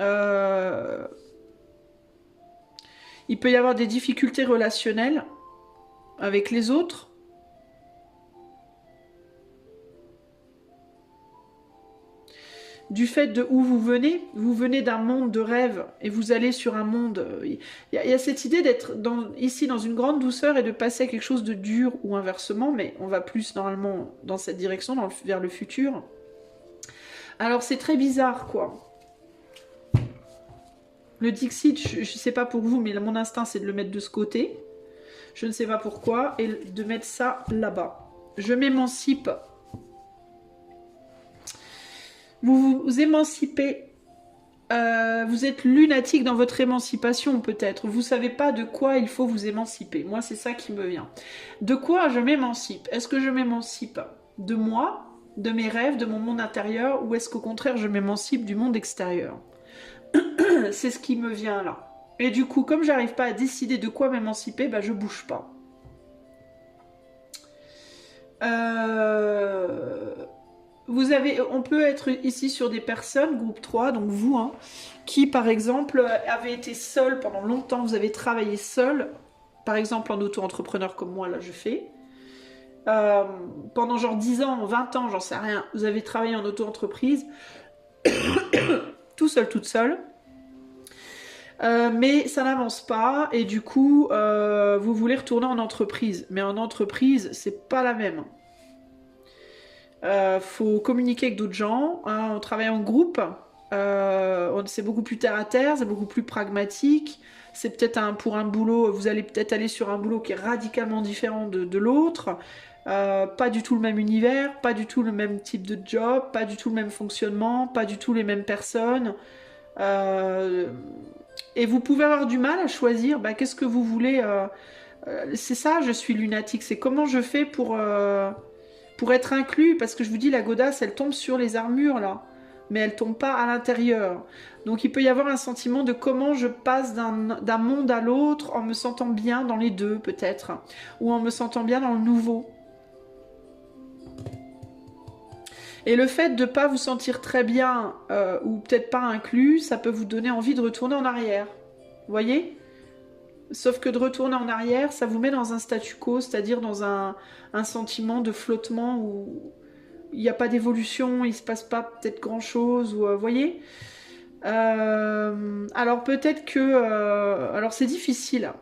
Speaker 1: il peut y avoir des difficultés relationnelles avec les autres. Du fait de où vous venez d'un monde de rêve et vous allez sur un monde... Il y a cette idée d'être ici dans une grande douceur et de passer à quelque chose de dur ou inversement, mais on va plus normalement dans cette direction, vers le futur. Alors c'est très bizarre quoi. Le Dixit, je ne sais pas pour vous, mais mon instinct c'est de le mettre de ce côté. Je ne sais pas pourquoi, et de mettre ça là-bas. Je m'émancipe. Vous vous émancipez. Vous êtes lunatique dans votre émancipation peut-être. Vous ne savez pas de quoi il faut vous émanciper. Moi, c'est ça qui me vient. De quoi je m'émancipe? Est-ce que je m'émancipe de moi, de mes rêves, de mon monde intérieur, ou est-ce qu'au contraire, je m'émancipe du monde extérieur? C'est ce qui me vient là. Et du coup, comme j'arrive pas à décider de quoi m'émanciper, bah, je bouge pas. On peut être ici sur des personnes, groupe 3, donc vous, hein, qui par exemple avez été seul pendant longtemps, vous avez travaillé seul, par exemple en auto-entrepreneur comme moi, là je fais. Pendant genre 10 ans, 20 ans, j'en sais rien, vous avez travaillé en auto-entreprise, tout seul, toute seule. Mais ça n'avance pas et du coup, vous voulez retourner en entreprise. Mais en entreprise, c'est pas la même. Faut communiquer avec d'autres gens, hein, on travaille en groupe, c'est beaucoup plus terre à terre, c'est beaucoup plus pragmatique, c'est peut-être pour un boulot, vous allez peut-être aller sur un boulot qui est radicalement différent de l'autre, pas du tout le même univers, pas du tout le même type de job, pas du tout le même fonctionnement, pas du tout les mêmes personnes, et vous pouvez avoir du mal à choisir, qu'est-ce que vous voulez, c'est ça, je suis lunatique, c'est comment je fais pour être inclus, parce que je vous dis, la godasse, elle tombe sur les armures, là, mais elle tombe pas à l'intérieur. Donc il peut y avoir un sentiment de comment je passe d'un monde à l'autre en me sentant bien dans les deux, peut-être, ou en me sentant bien dans le nouveau. Et le fait de ne pas vous sentir très bien, ou peut-être pas inclus, ça peut vous donner envie de retourner en arrière. Vous voyez ? Sauf que de retourner en arrière, ça vous met dans un statu quo, c'est-à-dire dans un sentiment de flottement où il n'y a pas d'évolution, il ne se passe pas peut-être grand-chose, ou voyez. Alors peut-être que... alors c'est difficile,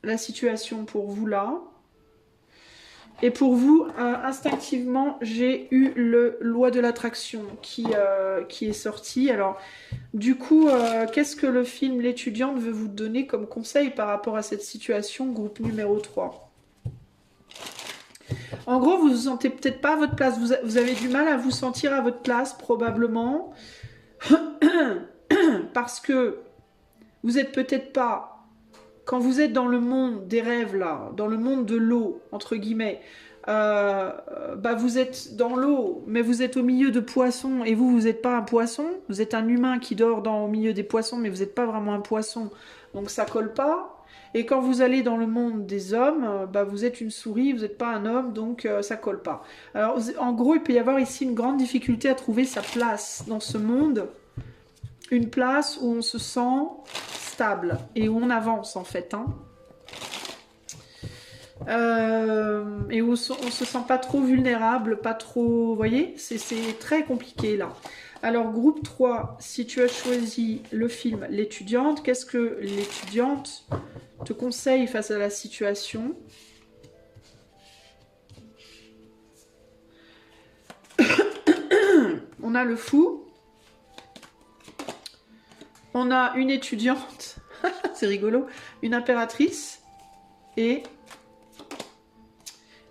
Speaker 1: la situation pour vous là. Et pour vous, instinctivement, j'ai eu le loi de l'attraction qui est sorti. Alors, du coup, qu'est-ce que le film L'étudiante veut vous donner comme conseil par rapport à cette situation, groupe numéro 3? En gros, vous vous sentez peut-être pas à votre place. Vous avez du mal à vous sentir à votre place, probablement. Parce que vous êtes peut-être pas... Quand vous êtes dans le monde des rêves, là, dans le monde de l'eau, entre guillemets, vous êtes dans l'eau, mais vous êtes au milieu de poissons, et vous n'êtes pas un poisson, vous êtes un humain qui dort au milieu des poissons, mais vous n'êtes pas vraiment un poisson, donc ça colle pas. Et quand vous allez dans le monde des hommes, vous êtes une souris, vous n'êtes pas un homme, donc ça colle pas. Alors, en gros, il peut y avoir ici une grande difficulté à trouver sa place dans ce monde, une place où on se sent stable et où on avance en fait, hein. Et où on se sent pas trop vulnérable, pas trop... Vous voyez, c'est très compliqué là. Alors groupe 3, si tu as choisi le film L'étudiante, qu'est-ce que l'étudiante te conseille face à la situation? On a le fou. On a une étudiante, c'est rigolo, une impératrice et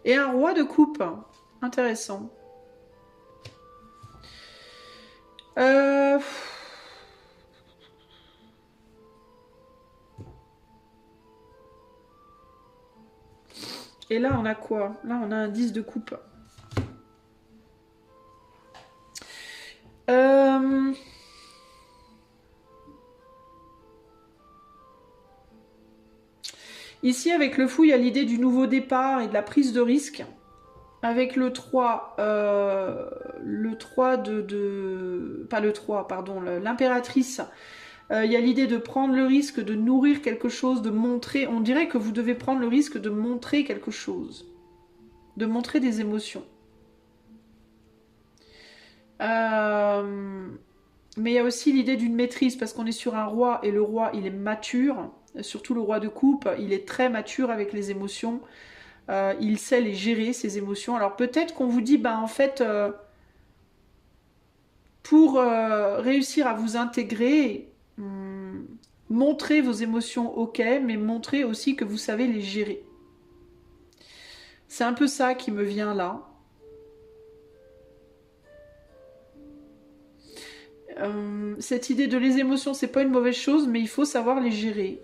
Speaker 1: un roi de coupe. Intéressant. Euh, Et là, on a quoi? Là, on a un 10 de coupe. Euh... Ici, avec le fou, il y a l'idée du nouveau départ et de la prise de risque. Avec le 3 pas le 3, pardon, l'impératrice, il y a l'idée de prendre le risque de nourrir quelque chose, de montrer, on dirait que vous devez prendre le risque de montrer quelque chose, de montrer des émotions. Mais il y a aussi l'idée d'une maîtrise, parce qu'on est sur un roi, et le roi, il est mature, surtout le roi de coupe, il est très mature avec les émotions. Il sait les gérer, ses émotions. Alors peut-être qu'on vous dit, en fait, pour réussir à vous intégrer, montrez vos émotions, ok, mais montrez aussi que vous savez les gérer. C'est un peu ça qui me vient là. Cette idée de les émotions, c'est pas une mauvaise chose, mais il faut savoir les gérer.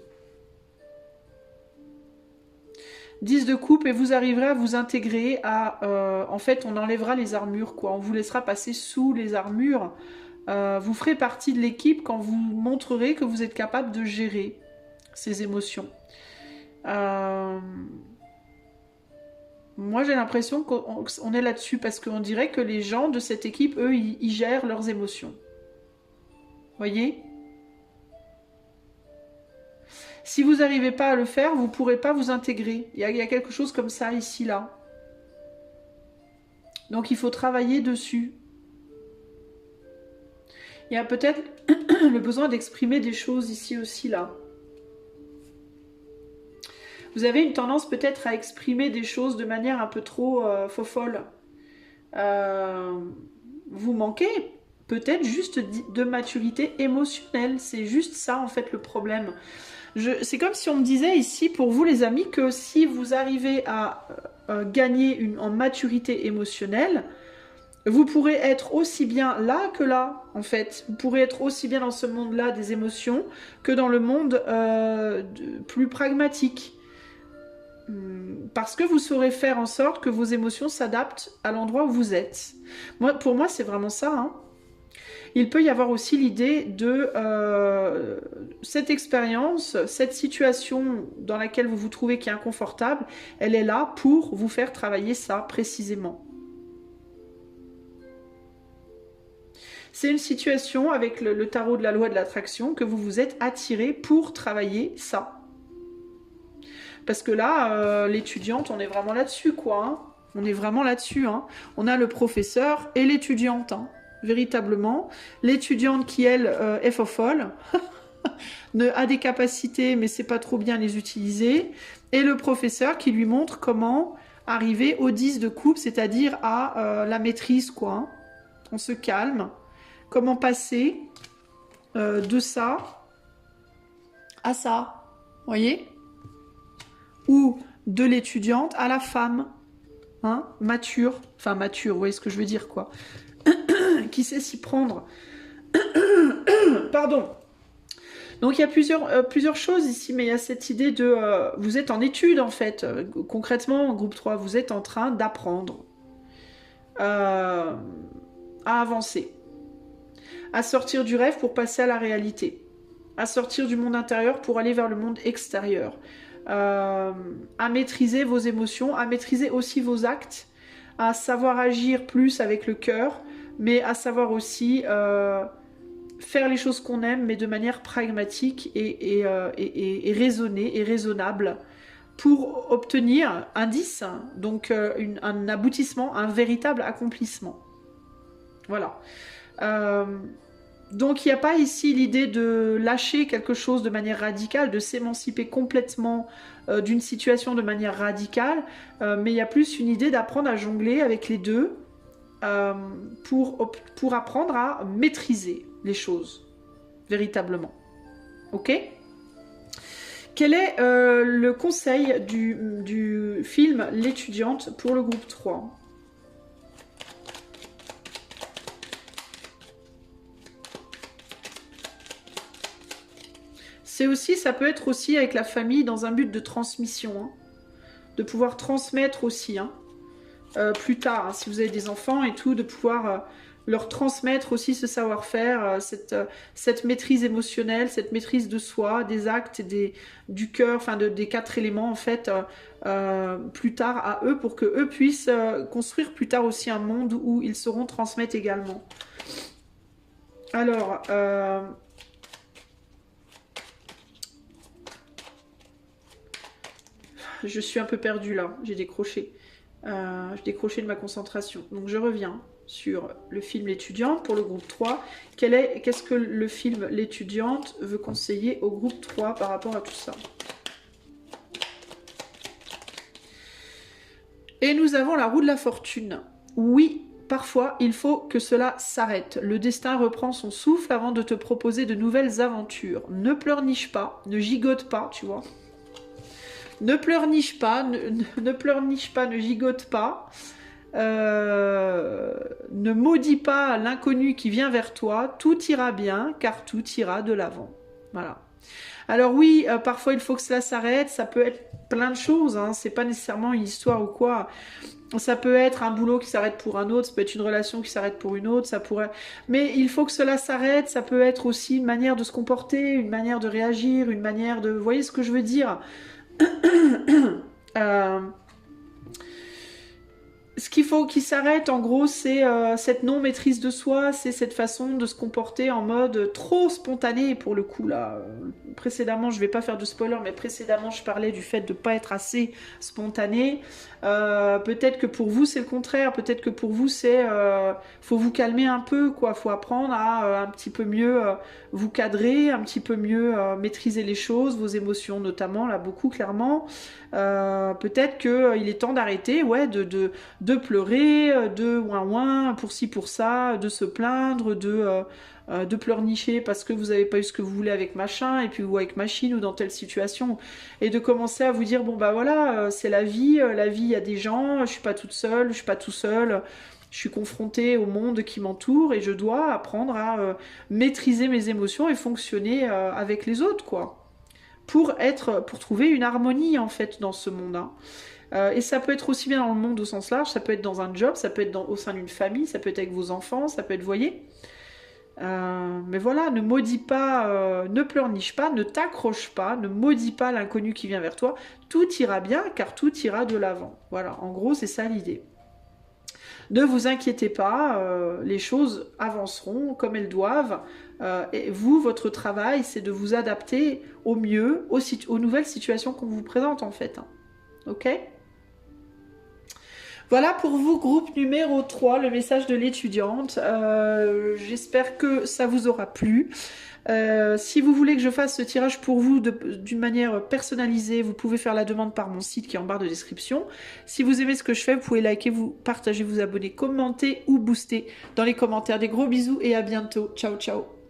Speaker 1: 10 de coupe et vous arriverez à vous intégrer à... en fait, on enlèvera les armures, quoi. On vous laissera passer sous les armures. Vous ferez partie de l'équipe quand vous montrerez que vous êtes capable de gérer ces émotions. Moi, j'ai l'impression qu'on est là-dessus parce qu'on dirait que les gens de cette équipe, eux, ils gèrent leurs émotions. Voyez ? Si vous n'arrivez pas à le faire, vous ne pourrez pas vous intégrer. Il y a quelque chose comme ça, ici, là. Donc, il faut travailler dessus. Il y a peut-être le besoin d'exprimer des choses ici aussi, là. Vous avez une tendance peut-être à exprimer des choses de manière un peu trop fofolle. Vous manquez peut-être juste de maturité émotionnelle. C'est juste ça, en fait, le problème. C'est comme si on me disait ici, pour vous les amis, que si vous arrivez à gagner en maturité émotionnelle, vous pourrez être aussi bien là que là, en fait. Vous pourrez être aussi bien dans ce monde-là des émotions que dans le monde plus pragmatique. Parce que vous saurez faire en sorte que vos émotions s'adaptent à l'endroit où vous êtes. Pour moi, c'est vraiment ça, hein. Il peut y avoir aussi l'idée de cette expérience, cette situation dans laquelle vous vous trouvez qui est inconfortable, elle est là pour vous faire travailler ça précisément. C'est une situation avec le tarot de la loi de l'attraction que vous vous êtes attiré pour travailler ça. Parce que là, l'étudiante, on est vraiment là-dessus, quoi. Hein. On est vraiment là-dessus. Hein. On a le professeur et l'étudiante, hein. Véritablement. L'étudiante qui, elle, est fofolle, a des capacités, mais sait pas trop bien les utiliser. Et le professeur qui lui montre comment arriver au 10 de coupe, c'est-à-dire à la maîtrise, quoi. Hein. On se calme. Comment passer de ça à ça. Vous voyez ? Ou de l'étudiante à la femme, hein, mature, enfin mature, vous voyez ce que je veux dire, quoi, qui sait s'y prendre. Pardon. Donc il y a plusieurs choses ici, mais il y a cette idée de... vous êtes en étude, en fait, concrètement, groupe 3, vous êtes en train d'apprendre à avancer, à sortir du rêve pour passer à la réalité, à sortir du monde intérieur pour aller vers le monde extérieur. À maîtriser vos émotions, à maîtriser aussi vos actes, à savoir agir plus avec le cœur, mais à savoir aussi faire les choses qu'on aime, mais de manière pragmatique et raisonnée et raisonnable pour obtenir un 10, donc un aboutissement, un véritable accomplissement. Voilà. Donc il n'y a pas ici l'idée de lâcher quelque chose de manière radicale, de s'émanciper complètement d'une situation de manière radicale, mais il y a plus une idée d'apprendre à jongler avec les deux pour apprendre à maîtriser les choses, véritablement. Ok ? Quel est le conseil du film L'étudiante pour le groupe 3 ? C'est aussi, ça peut être aussi avec la famille dans un but de transmission, hein. De pouvoir transmettre aussi, hein. Plus tard, hein, si vous avez des enfants et tout, de pouvoir leur transmettre aussi ce savoir-faire, cette maîtrise émotionnelle, cette maîtrise de soi, des actes, du cœur, enfin des 4 éléments en fait, plus tard à eux, pour que eux puissent construire plus tard aussi un monde où ils sauront transmettre également. Alors, je suis un peu perdue là, j'ai décroché. J'ai décroché de ma concentration. Donc je reviens sur le film L'étudiante pour le groupe 3. Qu'est-ce que le film L'étudiante veut conseiller au groupe 3 par rapport à tout ça? Et nous avons la roue de la fortune. Oui, parfois, il faut que cela s'arrête. Le destin reprend son souffle avant de te proposer de nouvelles aventures. Ne pleurniche pas, ne gigote pas, tu vois. Ne pleurniche pas, ne pleurniche pas, ne gigote pas. Ne maudis pas l'inconnu qui vient vers toi. Tout ira bien, car tout ira de l'avant. Voilà. Alors oui, parfois il faut que cela s'arrête. Ça peut être plein de choses, hein. C'est pas nécessairement une histoire ou quoi. Ça peut être un boulot qui s'arrête pour un autre, ça peut être une relation qui s'arrête pour une autre, ça pourrait... Mais il faut que cela s'arrête, ça peut être aussi une manière de se comporter, une manière de réagir, une manière de... Vous voyez ce que je veux dire? Ce qu'il faut qu'il s'arrête, en gros, c'est cette non-maîtrise de soi, c'est cette façon de se comporter en mode trop spontané, pour le coup, là. Précédemment, je vais pas faire de spoiler, mais précédemment, je parlais du fait de pas être assez spontané. Peut-être que pour vous, c'est le contraire. Peut-être que pour vous, c'est... faut vous calmer un peu, quoi. Faut apprendre à un petit peu mieux vous cadrer, un petit peu mieux maîtriser les choses, vos émotions notamment, là, beaucoup, clairement. Peut-être qu'il est temps d'arrêter, ouais, de pleurer, de ouin pour ci pour ça, de se plaindre, de pleurnicher parce que vous n'avez pas eu ce que vous voulez avec machin, et puis ou avec machine, ou dans telle situation, et de commencer à vous dire, bon bah voilà, c'est la vie, il y a des gens, je suis pas toute seule, je suis pas tout seul, je suis confrontée au monde qui m'entoure, et je dois apprendre à maîtriser mes émotions et fonctionner avec les autres, quoi. Pour trouver une harmonie en fait dans ce monde, hein. Et ça peut être aussi bien dans le monde au sens large, ça peut être dans un job, ça peut être au sein d'une famille, ça peut être avec vos enfants, ça peut être, vous voyez. Mais voilà, ne maudis pas, ne pleurniche pas, ne t'accroche pas, ne maudis pas l'inconnu qui vient vers toi. Tout ira bien, car tout ira de l'avant. Voilà, en gros, c'est ça l'idée. Ne vous inquiétez pas, les choses avanceront comme elles doivent. Et vous, votre travail, c'est de vous adapter au mieux aux nouvelles situations qu'on vous présente, en fait. Hein. Ok ? Voilà pour vous, groupe numéro 3, le message de l'étudiante. J'espère que ça vous aura plu. Si vous voulez que je fasse ce tirage pour vous d'une manière personnalisée, vous pouvez faire la demande par mon site qui est en barre de description. Si vous aimez ce que je fais, vous pouvez liker, vous partager, vous abonner, commenter ou booster dans les commentaires. Des gros bisous et à bientôt. Ciao, ciao.